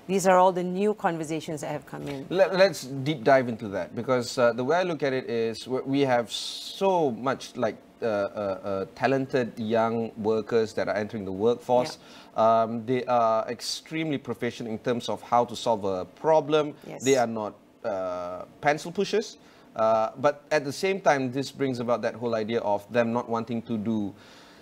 These are all the new conversations that have come in. Let's deep dive into that, because the way I look at it is we have so much like talented young workers that are entering the workforce. Yeah. They are extremely proficient in terms of how to solve a problem. Yes. They are not pencil pushers. But at the same time, this brings about that whole idea of them not wanting to do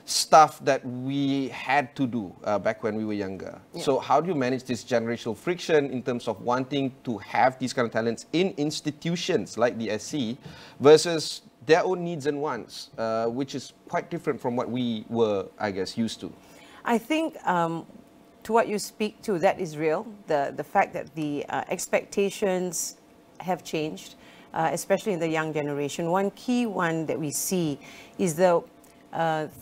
stuff that we had to do back when we were younger. Yeah. So how do you manage this generational friction in terms of wanting to have these kind of talents in institutions like the SC versus their own needs and wants, which is quite different from what we were, I guess, used to? I think to what you speak to, that is real. The fact that the expectations have changed, especially in the young generation. One key one that we see is the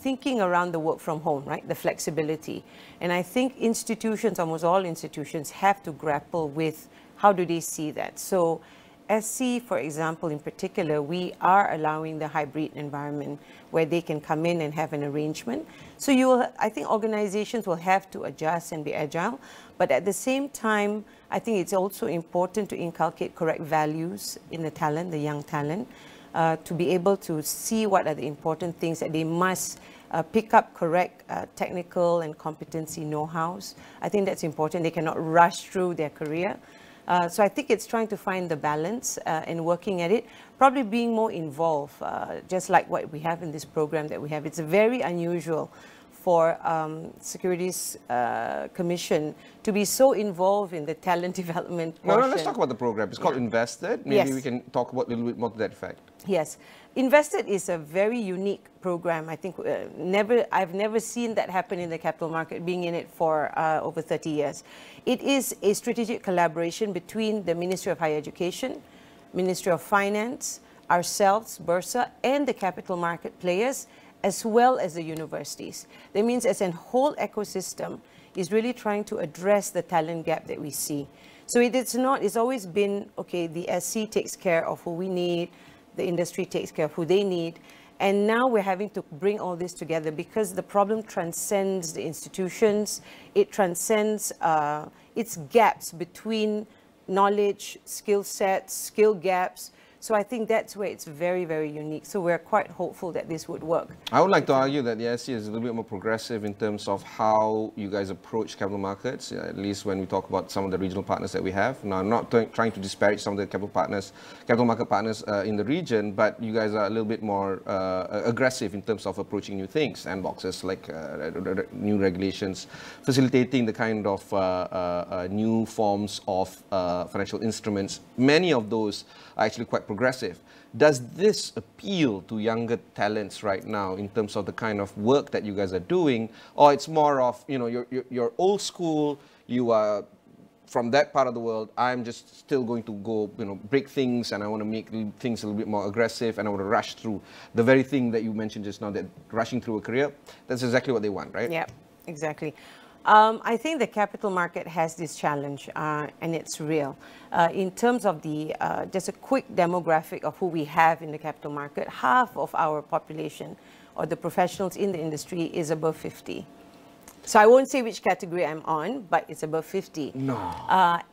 thinking around the work from home, right? The flexibility. And I think institutions, almost all institutions, have to grapple with how do they see that. So SC, for example, in particular, we are allowing the hybrid environment where they can come in and have an arrangement. So I think organizations will have to adjust and be agile. But at the same time, I think it's also important to inculcate correct values in the talent, the young talent. To be able to see what are the important things that they must pick up correct technical and competency know-hows. I think that's important. They cannot rush through their career. So I think it's trying to find the balance and working at it, probably being more involved, just like what we have in this program that we have. It's very unusual for Securities Commission to be so involved in the talent development portion. No, let's talk about the program. It's called Invested. Maybe we can talk about a little bit more to that effect. Yes. Invested is a very unique program. I think I've never seen that happen in the capital market, being in it for over 30 years. It is a strategic collaboration between the Ministry of Higher Education, Ministry of Finance, ourselves, Bursa, and the capital market players, as well as the universities. That means as a whole ecosystem is really trying to address the talent gap that we see. So it's always been, okay, the SC takes care of who we need, the industry takes care of who they need, and now we're having to bring all this together because the problem transcends the institutions, it transcends its gaps between knowledge, skill sets, skill gaps. So I think that's where it's very, very unique. So we're quite hopeful that this would work. I would like to argue that the SC is a little bit more progressive in terms of how you guys approach capital markets, at least when we talk about some of the regional partners that we have. Now, I'm not trying to disparage some of the capital market partners in the region, but you guys are a little bit more aggressive in terms of approaching new things, sandboxes like new regulations, facilitating the kind of new forms of financial instruments. Many of those are actually quite progressive. Does this appeal to younger talents right now in terms of the kind of work that you guys are doing, or it's more of, you know, you're old school, you are from that part of the world, I'm just still going to go, you know, break things, and I want to make things a little bit more aggressive, and I want to rush through the very thing that you mentioned just now, that rushing through a career, that's exactly what they want, right? Yeah, exactly. I think the capital market has this challenge, and it's real. In terms of the, just a quick demographic of who we have in the capital market, half of our population or the professionals in the industry is above 50. So I won't say which category I'm on, but it's above 50. No.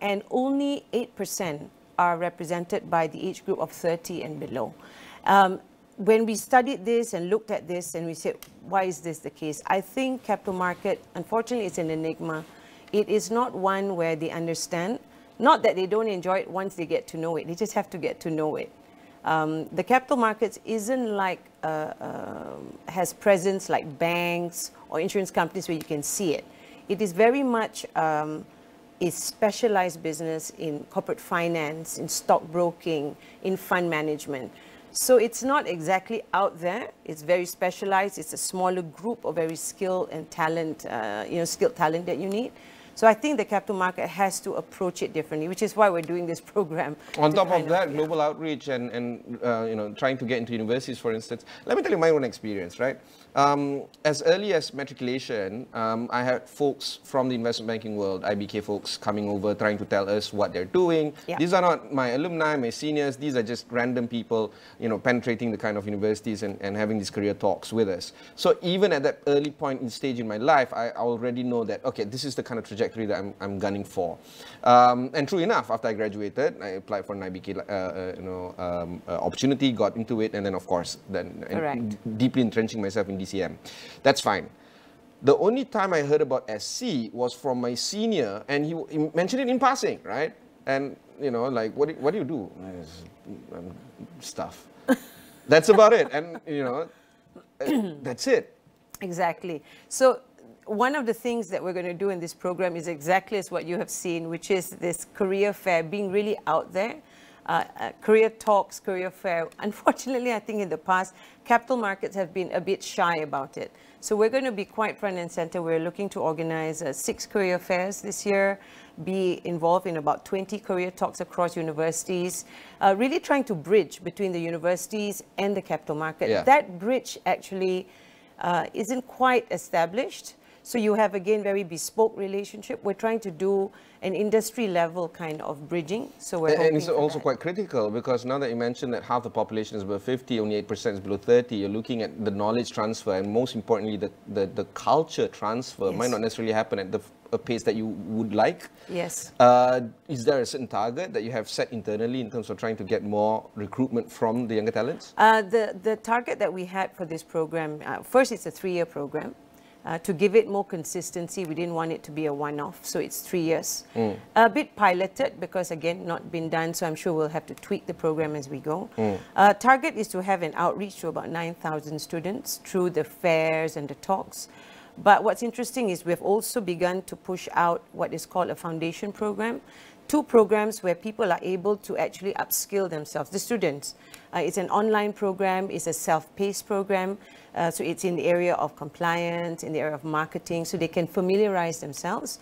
And only 8% are represented by the age group of 30 and below. When we studied this and looked at this and we said, why is this the case? I think capital market, unfortunately, it's an enigma. It is not one where they understand, not that they don't enjoy it once they get to know it, they just have to get to know it. The capital markets isn't like, has presence like banks or insurance companies where you can see it. It is very much a specialized business in corporate finance, in stockbroking, in fund management. So it's not exactly out there. It's very specialized. It's a smaller group of very skilled and talent, skilled talent that you need. So I think the capital market has to approach it differently, which is why we're doing this program. On top of that, global outreach and trying to get into universities, for instance. Let me tell you my own experience, right? As early as matriculation, I had folks from the investment banking world, IBK folks, coming over trying to tell us what they're doing. Yeah. These are not my alumni, my seniors. These are just random people, penetrating the kind of universities and having these career talks with us. So even at that early point in stage in my life, I already know that, okay, this is the kind of trajectory that I'm gunning for. And true enough, after I graduated, I applied for an IBK opportunity, got into it, and then of course, deeply entrenching myself in DCM. That's fine. The only time I heard about SC was from my senior, and he mentioned it in passing, right? And like, what do you do? Stuff. That's about it. And that's it. Exactly. So one of the things that we're going to do in this program is exactly as what you have seen, which is this career fair, being really out there. Career talks, career fair. Unfortunately, I think in the past, capital markets have been a bit shy about it. So we're going to be quite front and center. We're looking to organize 6 career fairs this year, be involved in about 20 career talks across universities, really trying to bridge between the universities and the capital market. Yeah. That bridge actually isn't quite established. So you have, again, very bespoke relationship. We're trying to do an industry level kind of bridging. So we're and it's also quite critical, because now that you mentioned that half the population is above 50, only 8% is below 30, you're looking at the knowledge transfer, and most importantly, the culture transfer might not necessarily happen at a pace that you would like. Yes. Is there a certain target that you have set internally in terms of trying to get more recruitment from the younger talents? The target that we had for this program, first, it's a 3-year program. To give it more consistency, we didn't want it to be a one-off, so it's 3 years. A bit piloted because, again, not been done, so I'm sure we'll have to tweak the program as we go. Target is to have an outreach to about 9,000 students through the fairs and the talks. But what's interesting is we've also begun to push out what is called a foundation program. 2 programs where people are able to actually upskill themselves, the students. It's an online program, it's a self-paced program, so it's in the area of compliance, in the area of marketing, so they can familiarize themselves.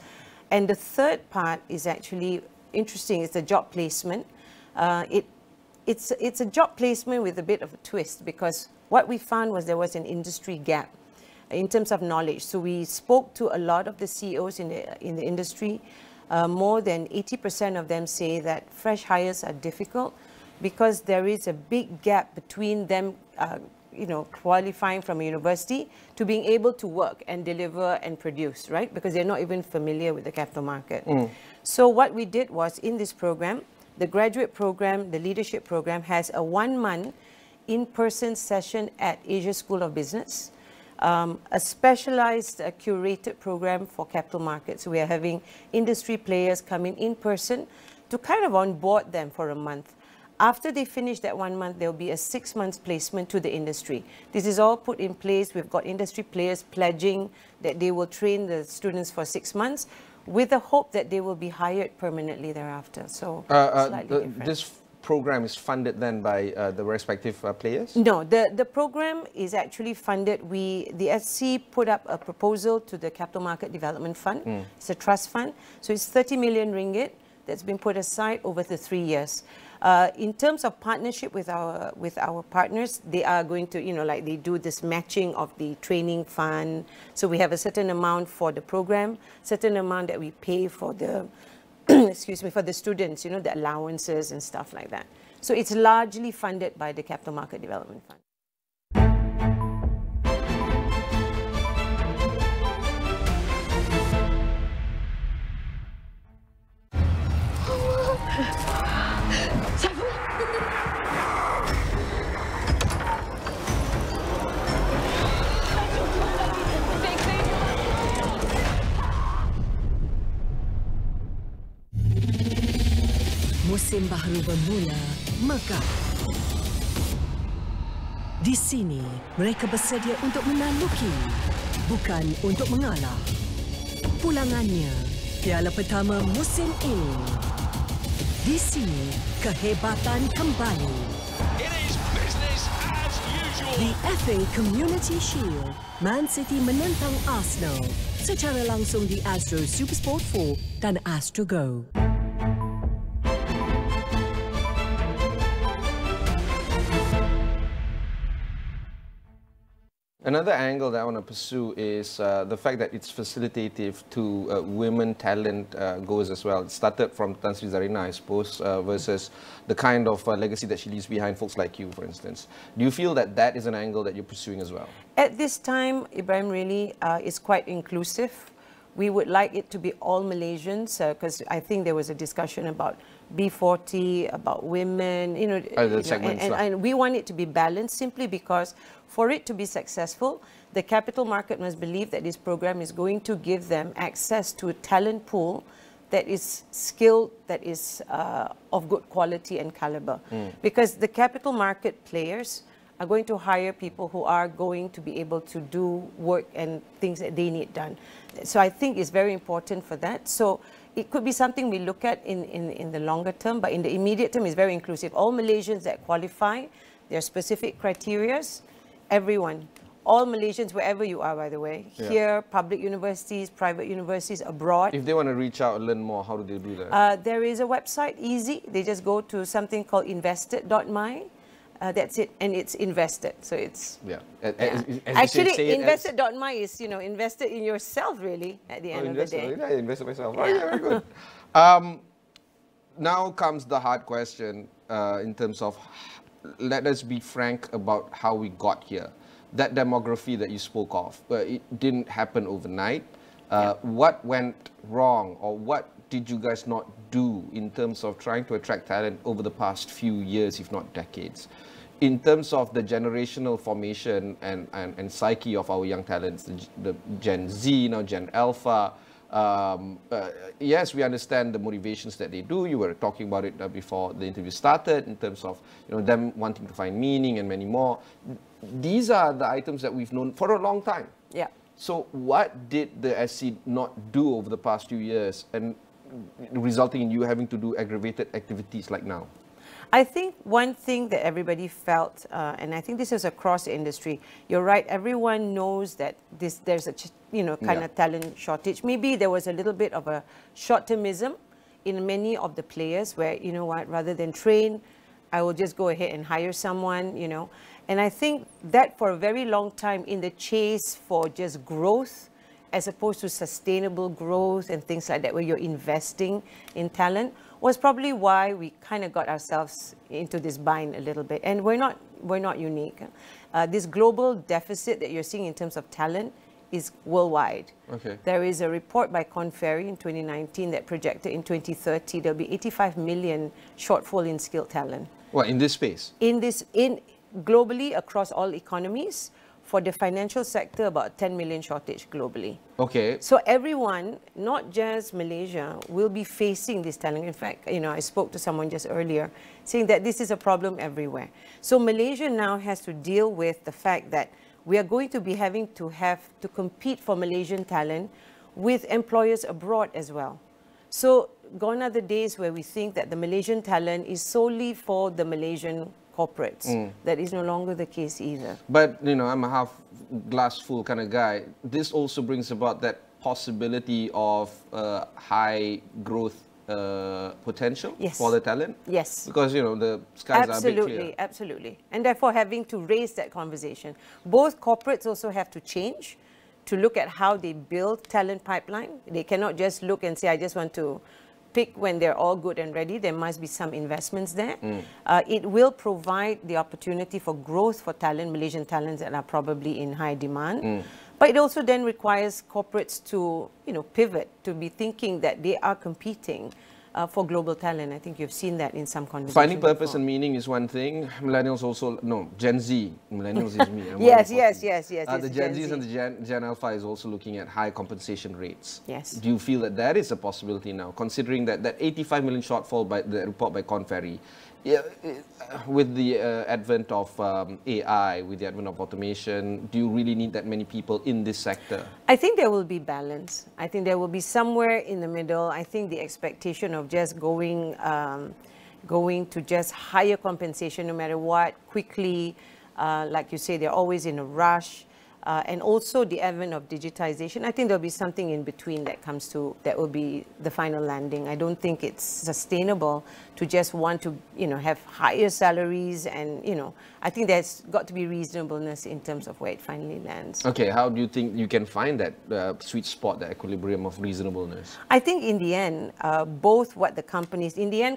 And the third part is actually interesting, it's a job placement. It's a job placement with a bit of a twist, because what we found was there was an industry gap in terms of knowledge. So we spoke to a lot of the CEOs in the industry. More than 80% of them say that fresh hires are difficult because there is a big gap between them, qualifying from a university to being able to work and deliver and produce, right? Because they're not even familiar with the capital market. So what we did was, in this program, the graduate program, the leadership program, has a 1-month in-person session at Asia School of Business. A specialized curated program for capital markets. So we are having industry players coming in person to kind of onboard them for a month. After they finish that 1 month, there will be a 6 months placement to the industry. This is all put in place. We've got industry players pledging that they will train the students for 6 months with the hope that they will be hired permanently thereafter. So slightly different. This program is funded then by the respective players? No, the program is actually funded. The SC put up a proposal to the Capital Market Development Fund. It's a trust fund. So it's 30 million ringgit that's been put aside over the 3 years. In terms of partnership with our partners, they are going to, like they do this matching of the training fund. So we have a certain amount for the program, certain amount that we pay for the excuse me, for the students, the allowances and stuff like that. So it's largely funded by the Capital Market Development Fund. Musim baru bermula, Mekah. Di sini, mereka bersedia untuk menaluki, bukan untuk mengalah. Pulangannya, piala pertama musim ini. Di sini, kehebatan kembali. It is business as usual. The FA Community Shield, Man City menentang Arsenal. secara langsung di Astro Supersport 4 dan Astro Go. Another angle that I want to pursue is the fact that it's facilitative to women talent goals as well. It started from Tan Sri Zarina, I suppose, versus the kind of legacy that she leaves behind folks like you, for instance. Do you feel that that is an angle that you're pursuing as well? At this time, Ibrahim really is quite inclusive. We would like it to be all Malaysians because I think there was a discussion about B40, about women, and we want it to be balanced simply because for it to be successful, the capital market must believe that this program is going to give them access to a talent pool that is skilled, that is of good quality and caliber. Because the capital market players are going to hire people who are going to be able to do work and things that they need done. So I think it's very important for that. So it could be something we look at in the longer term, but in the immediate term, it's very inclusive. All Malaysians that qualify, there are specific criteria. Everyone, all Malaysians, wherever you are, by the way, here, public universities, private universities, abroad. If they want to reach out and learn more, how do they do that? There is a website, easy. They just go to something called invested.my. That's it, and it's invested. So it's actually invested.my is invested in yourself really at the end of the day. I invested myself. Oh, yeah, very good. Now comes the hard question in terms of, let us be frank about how we got here. That demography that you spoke of, it didn't happen overnight. What went wrong, or what did you guys not do in terms of trying to attract talent over the past few years, if not decades? In terms of the generational formation and psyche of our young talents, the Gen Z, now Gen Alpha, yes, we understand the motivations that they do. You were talking about it before the interview started in terms of them wanting to find meaning and many more. These are the items that we've known for a long time. Yeah. So what did the SC not do over the past few years and resulting in you having to do aggravated activities like now? I think one thing that everybody felt, and I think this is across the industry, you're right, everyone knows that there's a kind of talent shortage. Maybe there was a little bit of a short-termism in many of the players where, rather than train, I will just go ahead and hire someone, And I think that for a very long time in the chase for just growth, as opposed to sustainable growth and things like that, where you're investing in talent, was probably why we kind of got ourselves into this bind a little bit. And we're not unique. This global deficit that you're seeing in terms of talent is worldwide. Okay. There is a report by Conferry in 2019 that projected in 2030 there'll be 85 million shortfall in skilled talent. Well, in this space? Globally across all economies. For the financial sector, about 10 million shortage globally. Okay. So everyone, not just Malaysia, will be facing this talent. In fact, I spoke to someone just earlier saying that this is a problem everywhere. So Malaysia now has to deal with the fact that we are going to be having to compete for Malaysian talent with employers abroad as well. So gone are the days where we think that the Malaysian talent is solely for the Malaysian corporates. That is no longer the case either. But, I'm a half glass full kind of guy. This also brings about that possibility of high growth potential for the talent? Yes. Because, the skies are a bit clear. Absolutely. And therefore having to raise that conversation. Both corporates also have to change to look at how they build talent pipeline. They cannot just look and say, I just want to pick when they're all good and ready. There must be some investments there. It will provide the opportunity for growth for talent, Malaysian talents that are probably in high demand. But it also then requires corporates to, pivot, to be thinking that they are competing for global talent. I think you've seen that in some conversations. Finding purpose and meaning is one thing. Millennials also, Gen Z. Millennials is me. Yes. The Gen Zs and the Gen Alpha is also looking at high compensation rates. Yes. Do you feel that that is a possibility now, considering that 85 million shortfall by the report by Conferry, with the advent of AI, with the advent of automation, do you really need that many people in this sector? I think there will be balance. I think there will be somewhere in the middle. I think the expectation of just going to just higher compensation no matter what, quickly, like you say, they're always in a rush. and also the advent of digitization, I think there'll be something in between that will be the final landing. I don't think it's sustainable to just want to, have higher salaries, and, I think there's got to be reasonableness in terms of where it finally lands. Okay, how do you think you can find that sweet spot, the equilibrium of reasonableness? I think in the end,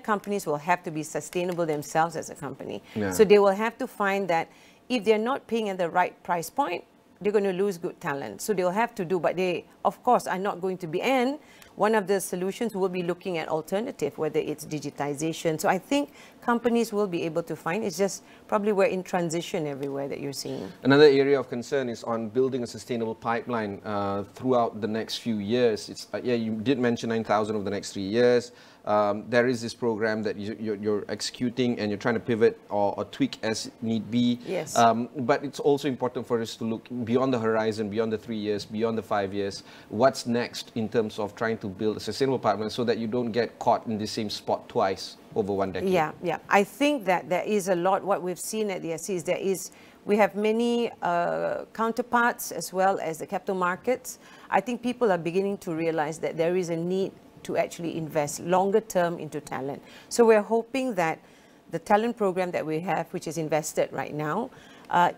companies will have to be sustainable themselves as a company. Yeah. So they will have to find that if they're not paying at the right price point, they're going to lose good talent. So they'll have to do, but they, of course, are not going to be. And one of the solutions will be looking at alternative, whether it's digitization. So I think companies will be able to find. It's just probably we're in transition everywhere that you're seeing. Another area of concern is on building a sustainable pipeline throughout the next few years. It's you did mention 9,000 over the next 3 years. There is this program that you're executing, and you're trying to pivot or tweak as need be. Yes. But it's also important for us to look beyond the horizon, beyond the 3 years, beyond the 5 years. What's next in terms of trying to build a sustainable pipeline so that you don't get caught in the same spot twice over 1 decade? Yeah. I think that there is a lot. What we've seen at the SC is we have many counterparts as well as the capital markets. I think people are beginning to realize that there is a need to actually invest longer term into talent. So we're hoping that the talent program that we have, which is invested right now,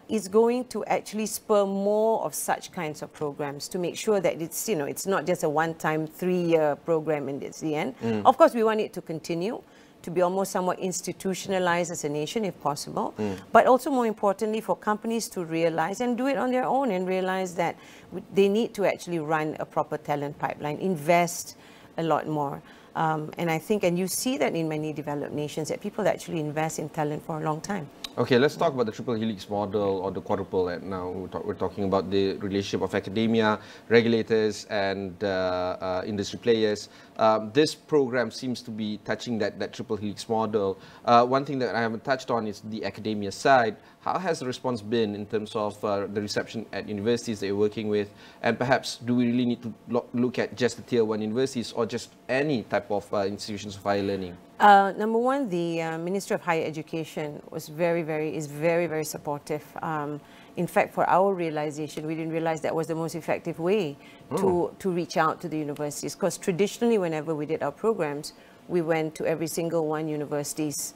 is going to actually spur more of such kinds of programs to make sure that it's, it's not just a one-time 3-year program and it's the end. Of course, we want it to continue to be almost somewhat institutionalized as a nation if possible, but also more importantly for companies to realize and do it on their own and realize that they need to actually run a proper talent pipeline, invest a lot more. And I think, and you see that in many developed nations, that people actually invest in talent for a long time. Okay, let's talk about the triple helix model or the quadruple. Now we're talking about the relationship of academia, regulators, and industry players. This program seems to be touching that triple helix model. One thing that I haven't touched on is the academia side. How has the response been in terms of the reception at universities that you're working with? And perhaps do we really need to look at just the tier 1 universities or just any type of institutions of higher learning? Number one, the Ministry of Higher Education is very supportive. In fact, for our realization, we didn't realize that was the most effective way to reach out to the universities. Because traditionally, whenever we did our programs, we went to every single one universities,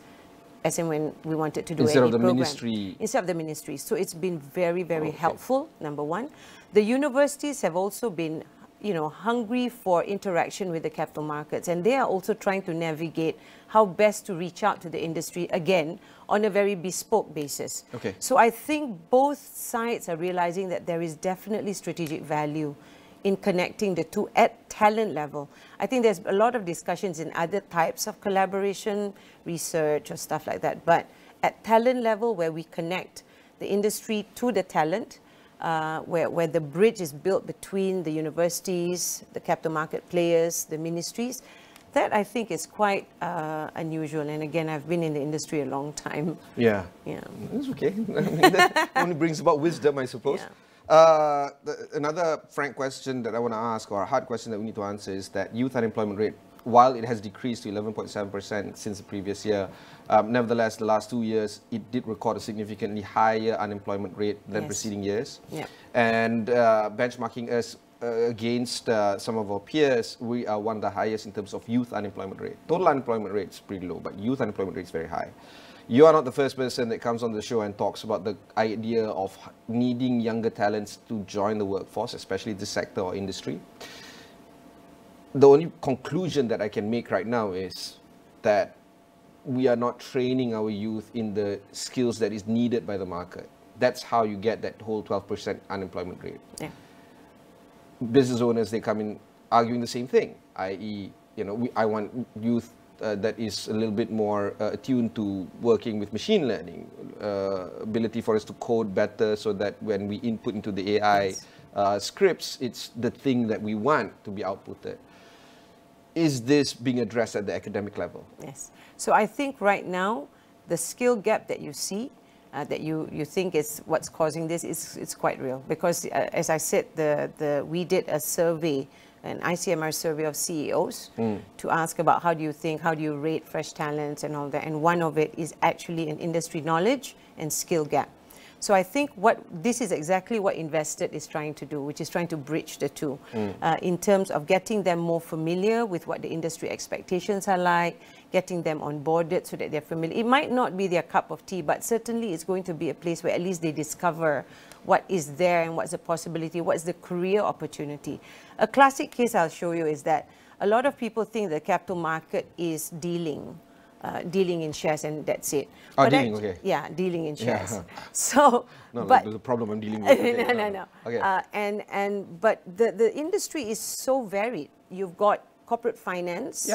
as in when we wanted to do instead any of the program. ministry. Instead of the ministry. So it's been very helpful, number one. The universities have also been hungry for interaction with the capital markets, and they are also trying to navigate how best to reach out to the industry, again, on a very bespoke basis. Okay. So I think both sides are realizing that there is definitely strategic value in connecting the two at talent level. I think there's a lot of discussions in other types of collaboration, research or stuff like that, but at talent level where we connect the industry to the talent, where the bridge is built between the universities, the capital market players, the ministries, that I think is quite unusual. And again, I've been in the industry a long time. Yeah. It's okay. I mean, that only brings about wisdom, I suppose. Yeah. Another frank question that I want to ask, or a hard question that we need to answer, is that youth unemployment rate, while it has decreased to 11.7% since the previous year, nevertheless, the last 2 years, it did record a significantly higher unemployment rate than preceding years. Yeah. And benchmarking us against some of our peers, we are one of the highest in terms of youth unemployment rate. Total unemployment rate is pretty low, but youth unemployment rate is very high. You are not the first person that comes on the show and talks about the idea of needing younger talents to join the workforce, especially this sector or industry. The only conclusion that I can make right now is that we are not training our youth in the skills that is needed by the market. That's how you get that whole 12% unemployment rate. Yeah. Business owners, they come in arguing the same thing, i.e., I want youth that is a little bit more attuned to working with machine learning, ability for us to code better so that when we input into the AI scripts, it's the thing that we want to be outputted. Is this being addressed at the academic level? Yes. So I think right now, the skill gap that you see, that you think is what's causing this, it's quite real. Because as I said, we did a survey, an ICMR survey of CEOs to ask about how do you rate fresh talents and all that. And one of it is actually an industry knowledge and skill gap. So I think this is exactly what Invested is trying to do, which is trying to bridge the two in terms of getting them more familiar with what the industry expectations are like, getting them onboarded so that they're familiar. It might not be their cup of tea, but certainly it's going to be a place where at least they discover what is there and what's the possibility, what's the career opportunity. A classic case I'll show you is that a lot of people think the capital market is dealing in shares and that's it. Oh, dealing, okay. Yeah, dealing in shares. Yeah. So, no, but there's a problem I'm dealing with. Okay. No. Okay. But the industry is so varied. You've got corporate finance,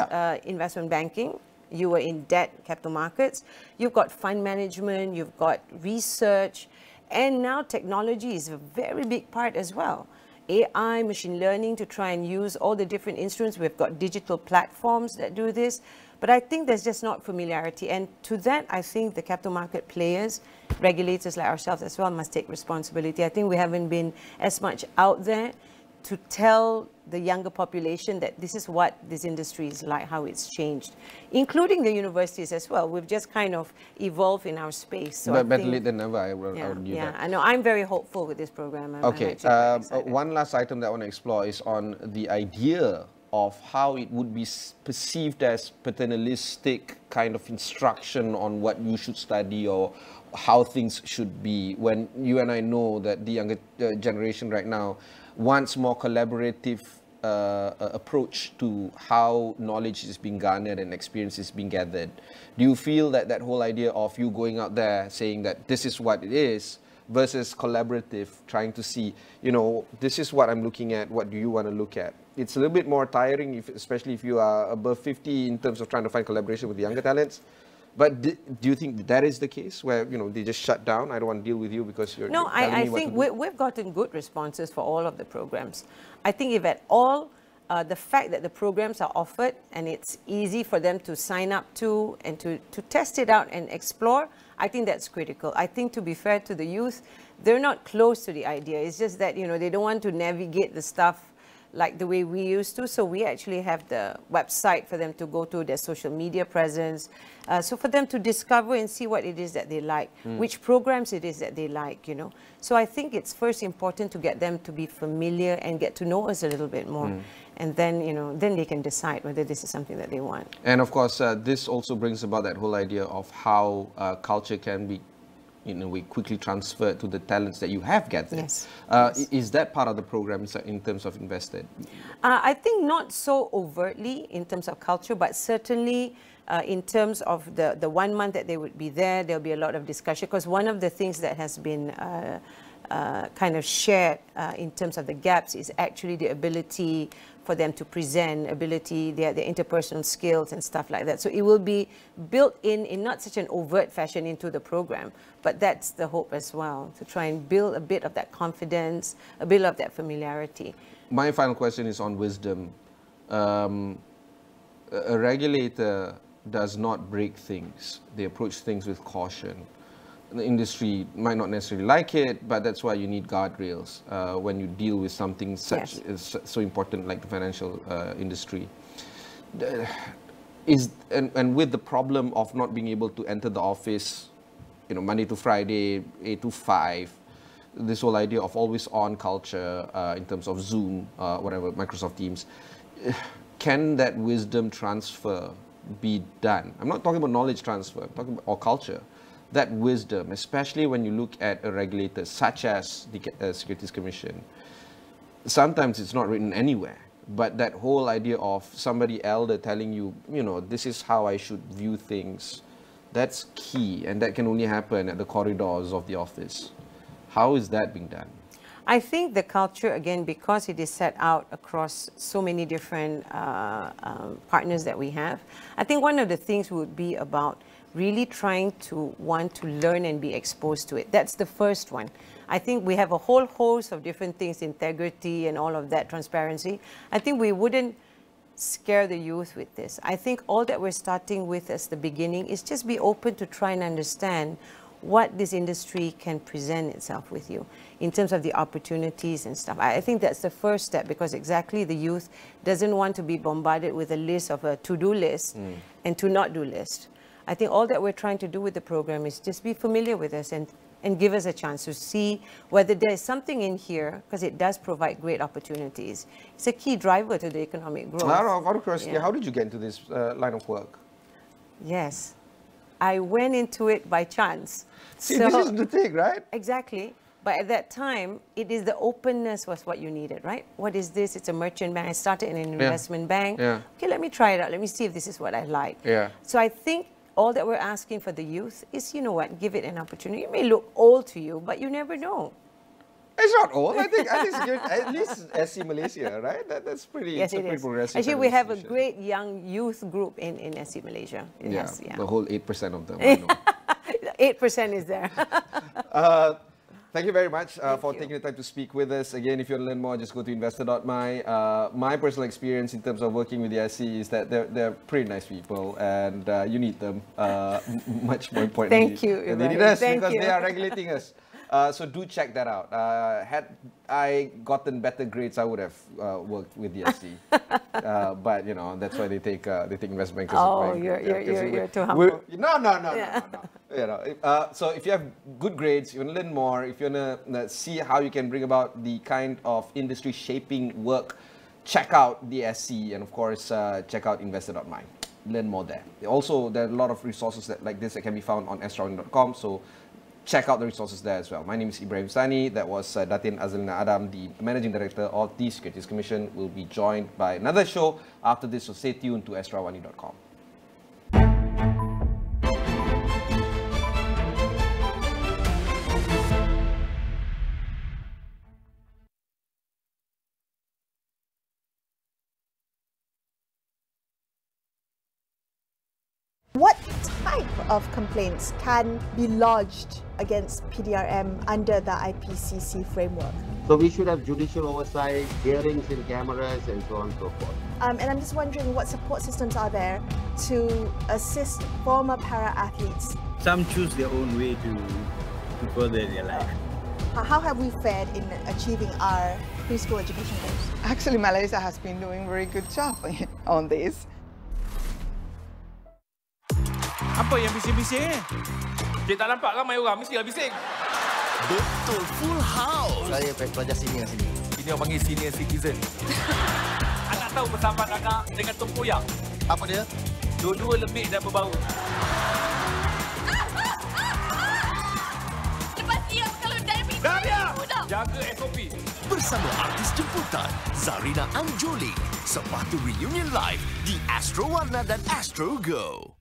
investment banking. You were in debt, capital markets. You've got fund management. You've got research, and now technology is a very big part as well. AI, machine learning to try and use all the different instruments. We've got digital platforms that do this. But I think there's just not familiarity. And to that, I think the capital market players, regulators like ourselves as well, must take responsibility. I think we haven't been as much out there to tell the younger population that this is what this industry is like, how it's changed, including the universities as well. We've just kind of evolved in our space. So but better late than never, I would argue that. I know. I'm very hopeful with this program. Okay. One last item that I want to explore is on the idea of how it would be perceived as paternalistic kind of instruction on what you should study or how things should be, when you and I know that the younger generation right now wants more collaborative approach to how knowledge is being garnered and experience is being gathered. Do you feel that that whole idea of you going out there saying that this is what it is versus collaborative, trying to see, you know, this is what I'm looking at, what do you want to look at? It's a little bit more tiring, especially if you are above 50 in terms of trying to find collaboration with the younger talents. But do you think that is the case where, you know, they just shut down? I don't want to deal with you because you're... No, I think we've gotten good responses for all of the programs. I think if at all, the fact that the programs are offered and it's easy for them to sign up to and to test it out and explore, I think that's critical. I think, to be fair to the youth, they're not close to the idea. It's just that, you know, they don't want to navigate the stuff like the way we used to. So we actually have the website for them to go to, their social media presence. So for them to discover and see what it is that they like, which programs it is that they like, you know. So I think it's first important to get them to be familiar and get to know us a little bit more. And then, you know, then they can decide whether this is something that they want. And of course, this also brings about that whole idea of how culture can be, in a way, quickly transferred to the talents that you have gathered. Yes. Is that part of the program in terms of Invested? I think not so overtly in terms of culture, but certainly in terms of the 1 month that they would be there, there'll be a lot of discussion, because one of the things that has been kind of shared in terms of the gaps is actually the ability for them to present, their interpersonal skills and stuff like that. So it will be built in not such an overt fashion into the program, but that's the hope as well, to try and build a bit of that confidence, a bit of that familiarity. My final question is on wisdom. A regulator does not break things. They approach things with caution. The industry might not necessarily like it, but that's why you need guardrails when you deal with something such so important like the financial industry. And with the problem of not being able to enter the office, you know, Monday to Friday, 8 to 5, this whole idea of always on culture in terms of Zoom, whatever, Microsoft Teams, can that wisdom transfer be done? I'm not talking about knowledge transfer, I'm talking about or culture. That wisdom, especially when you look at a regulator such as the Securities Commission, sometimes it's not written anywhere, but that whole idea of somebody elder telling you, you know, this is how I should view things, that's key, and that can only happen at the corridors of the office. How is that being done? I think the culture, again, because it is set out across so many different partners that we have, I think one of the things would be about really trying to want to learn and be exposed to it. That's the first one. I think we have a whole host of different things, integrity and all of that, transparency. I think we wouldn't scare the youth with this. I think all that we're starting with as the beginning is just be open to try and understand what this industry can present itself with you in terms of the opportunities and stuff. I think that's the first step, because exactly the youth doesn't want to be bombarded with a list of a to-do list and to not do list. I think all that we're trying to do with the program is just be familiar with us and and give us a chance to see whether there is something in here, because it does provide great opportunities. It's a key driver to the economic growth. Out of curiosity, how did you get into this line of work? Yes, I went into it by chance. See, this is the thing, right? Exactly. But at that time, it is the openness was what you needed, right? What is this? It's a merchant bank. I started in an investment bank. Okay, let me try it out. Let me see if this is what I like. So I think all that we're asking for the youth is, you know what, give it an opportunity. It may look old to you, but you never know. It's not old. I think at least SC Malaysia, right? That's pretty. Yes, it is. Actually, we have a great young youth group in SC Malaysia. The whole 8% of them. I know. 8% is there. Thank you very much for taking the time to speak with us. Again, if you want to learn more, just go to investor.my. My personal experience in terms of working with the SC is that they're pretty nice people, and you need them much more importantly. Thank you, than they need us, because they are regulating us. So do check that out. Had I gotten better grades, I would have worked with the SC. But you know, that's why they take investment bankers. Oh, you're too humble. No. You know, so if you have good grades, you want to learn more, if you want to see how you can bring about the kind of industry shaping work, check out the SC, and of course, check out investor.my. Learn more there. Also, there are a lot of resources like this that can be found on astro.com. So check out the resources there as well. My name is Ibrahim Sani. That was Datin Azalina Adam, the Managing Director of the Securities Commission. We'll be joined by another show after this, so stay tuned to astrawani.com. What type of complaints can be lodged against PDRM under the IPCC framework? So we should have judicial oversight, hearings in cameras, and so on and so forth. And I'm just wondering what support systems are there to assist former para-athletes? Some choose their own way to further their life. How have we fared in achieving our preschool education goals? Actually, Malaysia has been doing a very good job on this. Apa yang bising-bising? Dia tak nampak ramai orang, mesti dah bising. Betul, full house. Saya pelajar senior sini. Ini orang panggil senior citizen. Anak tahu persamaan anak dengan Tumpuan? Apa dia? Dua-dua lembik dan berbau. Lepas siap kalau diabetes. Dah! Jaga SOP. Bersama artis jemputan Zarina Anjoli. Sepatu reunion live di Astro Warna dan Astro Go.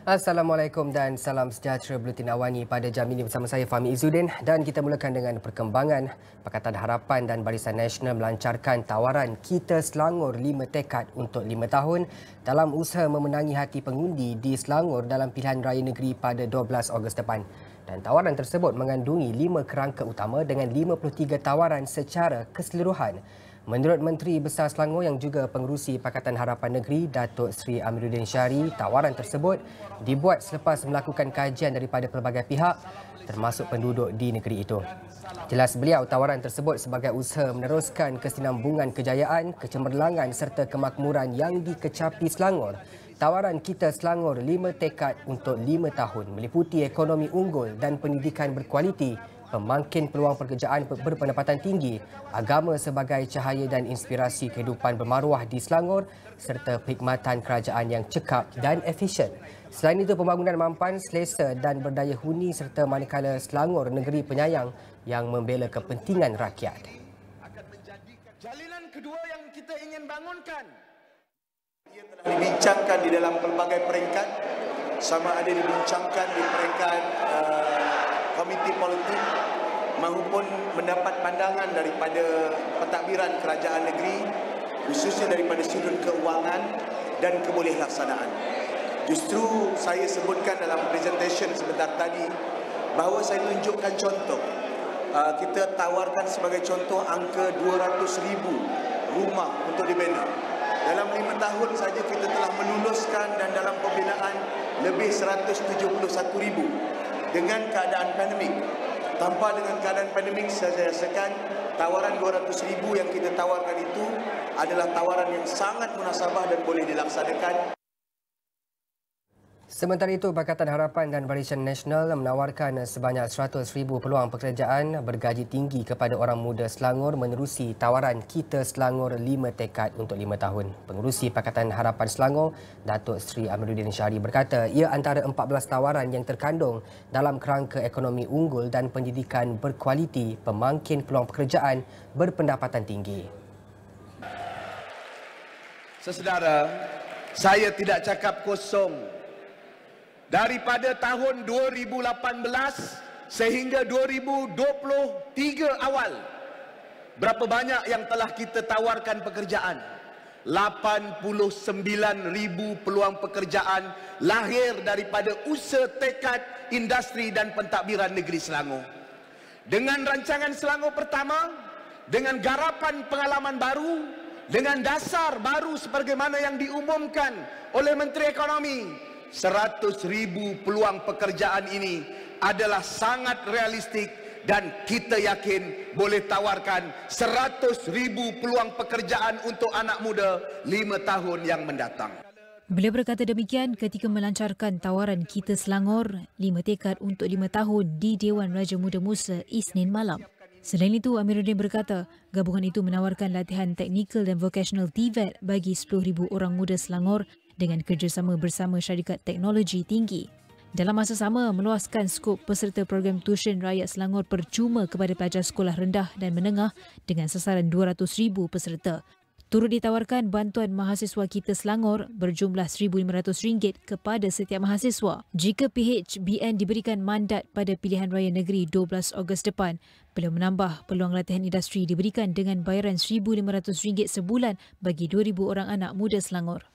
Assalamualaikum dan salam sejahtera Buletin Awani pada jam ini bersama saya Fahmi Izzuddin, dan kita mulakan dengan perkembangan. Pakatan Harapan dan Barisan Nasional melancarkan tawaran Kita Selangor 5 Tekad untuk 5 tahun dalam usaha memenangi hati pengundi di Selangor dalam pilihan raya negeri pada 12 Ogos depan. Dan tawaran tersebut mengandungi 5 kerangka utama dengan 53 tawaran secara keseluruhan. Menurut Menteri Besar Selangor yang juga pengerusi Pakatan Harapan Negeri, Datuk Seri Amiruddin Syari, tawaran tersebut dibuat selepas melakukan kajian daripada pelbagai pihak termasuk penduduk di negeri itu. Jelas beliau, tawaran tersebut sebagai usaha meneruskan kesinambungan kejayaan, kecemerlangan serta kemakmuran yang dikecapi Selangor. Tawaran Kita Selangor 5 Tekad untuk 5 tahun meliputi ekonomi unggul dan pendidikan berkualiti, pemangkin peluang pekerjaan berpendapatan tinggi, agama sebagai cahaya dan inspirasi kehidupan bermaruah di Selangor serta perkhidmatan kerajaan yang cekap dan efisien. Selain itu, pembangunan mampan, selesa dan berdaya huni serta manakala Selangor negeri penyayang yang membela kepentingan rakyat. kita ingin bangunkan. Ia telah dibincangkan di dalam pelbagai peringkat, sama ada dibincangkan di peringkat komiti politik maupun mendapat pandangan daripada pentadbiran kerajaan negeri, khususnya daripada sudut keuangan dan kebolehtlaksanaan. Justru saya sebutkan dalam presentation sebentar tadi bahawa saya tunjukkan contoh. Kita tawarkan sebagai contoh angka 200,000 rumah untuk dibina. Dalam 5 tahun saja kita telah meluluskan dan dalam pembinaan lebih 171,000 dengan keadaan pandemik. Tanpa dengan keadaan pandemik, saya rasakan tawaran 200,000 yang kita tawarkan itu adalah tawaran yang sangat munasabah dan boleh dilaksanakan. Sementara itu, Pakatan Harapan dan Barisan Nasional menawarkan sebanyak 100,000 peluang pekerjaan bergaji tinggi kepada orang muda Selangor menerusi tawaran Kita Selangor 5 Tekad untuk 5 tahun. Pengerusi Pakatan Harapan Selangor, Datuk Seri Amiruddin Syari berkata ia antara 14 tawaran yang terkandung dalam kerangka ekonomi unggul dan pendidikan berkualiti pemangkin peluang pekerjaan berpendapatan tinggi. Saudara, saya tidak cakap kosong. Daripada tahun 2018 sehingga 2023 awal, berapa banyak yang telah kita tawarkan pekerjaan? 89,000 peluang pekerjaan lahir daripada usaha tekad industri dan pentadbiran negeri Selangor. Dengan rancangan Selangor pertama, dengan garapan pengalaman baru, dengan dasar baru sebagaimana yang diumumkan oleh Menteri Ekonomi, 100,000 peluang pekerjaan ini adalah sangat realistik dan kita yakin boleh tawarkan 100,000 peluang pekerjaan untuk anak muda 5 tahun yang mendatang. Beliau berkata demikian ketika melancarkan tawaran Kita Selangor 5 Tekad untuk 5 tahun di Dewan Raja Muda Musa Isnin malam. Selain itu, Amiruddin berkata gabungan itu menawarkan latihan teknikal dan vocational TVET bagi 10,000 orang muda Selangor dengan kerjasama bersama syarikat teknologi tinggi. Dalam masa sama, meluaskan skop peserta program tuition rakyat Selangor percuma kepada pelajar sekolah rendah dan menengah dengan sasaran 200,000 peserta. Turut ditawarkan bantuan mahasiswa Kita Selangor berjumlah RM1,500 kepada setiap mahasiswa. Jika PHBN diberikan mandat pada pilihan raya negeri 12 Ogos depan, beliau menambah peluang latihan industri diberikan dengan bayaran RM1,500 sebulan bagi 2,000 orang anak muda Selangor.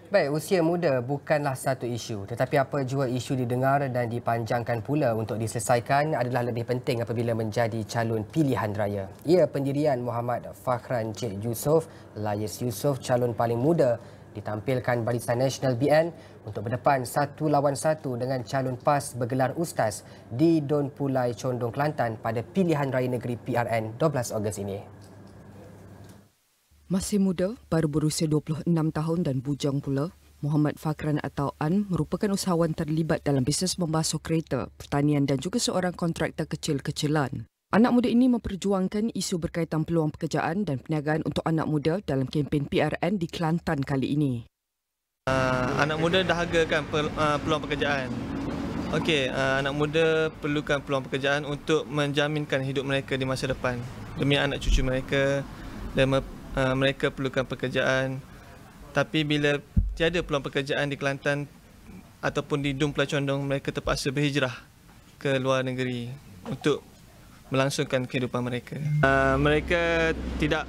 Baik, usia muda bukanlah satu isu, tetapi apa jua isu didengar dan dipanjangkan pula untuk diselesaikan adalah lebih penting apabila menjadi calon pilihan raya. Ia pendirian Muhammad Fakhran Cik Yusof, Layis Yusof, calon paling muda ditampilkan Barisan Nasional BN untuk berdepan 1 lawan 1 dengan calon PAS bergelar Ustaz di Don Pulai, Condong, Kelantan pada pilihan raya negeri PRN 12 Ogos ini. Masih muda, baru berusia 26 tahun dan bujang pula, Muhammad Fakhran atau An merupakan usahawan terlibat dalam bisnes membasuh kereta, pertanian dan juga seorang kontraktor kecil-kecilan. Anak muda ini memperjuangkan isu berkaitan peluang pekerjaan dan perniagaan untuk anak muda dalam kempen PRN di Kelantan kali ini. Anak muda dahagakan peluang pekerjaan. Okey, anak muda perlukan peluang pekerjaan untuk menjaminkan hidup mereka di masa depan. Demi anak cucu mereka dan mereka perlukan pekerjaan. Tapi bila tiada peluang pekerjaan di Kelantan ataupun di Dum Pulai Condong, mereka terpaksa berhijrah ke luar negeri untuk melangsungkan kehidupan mereka. Mereka tidak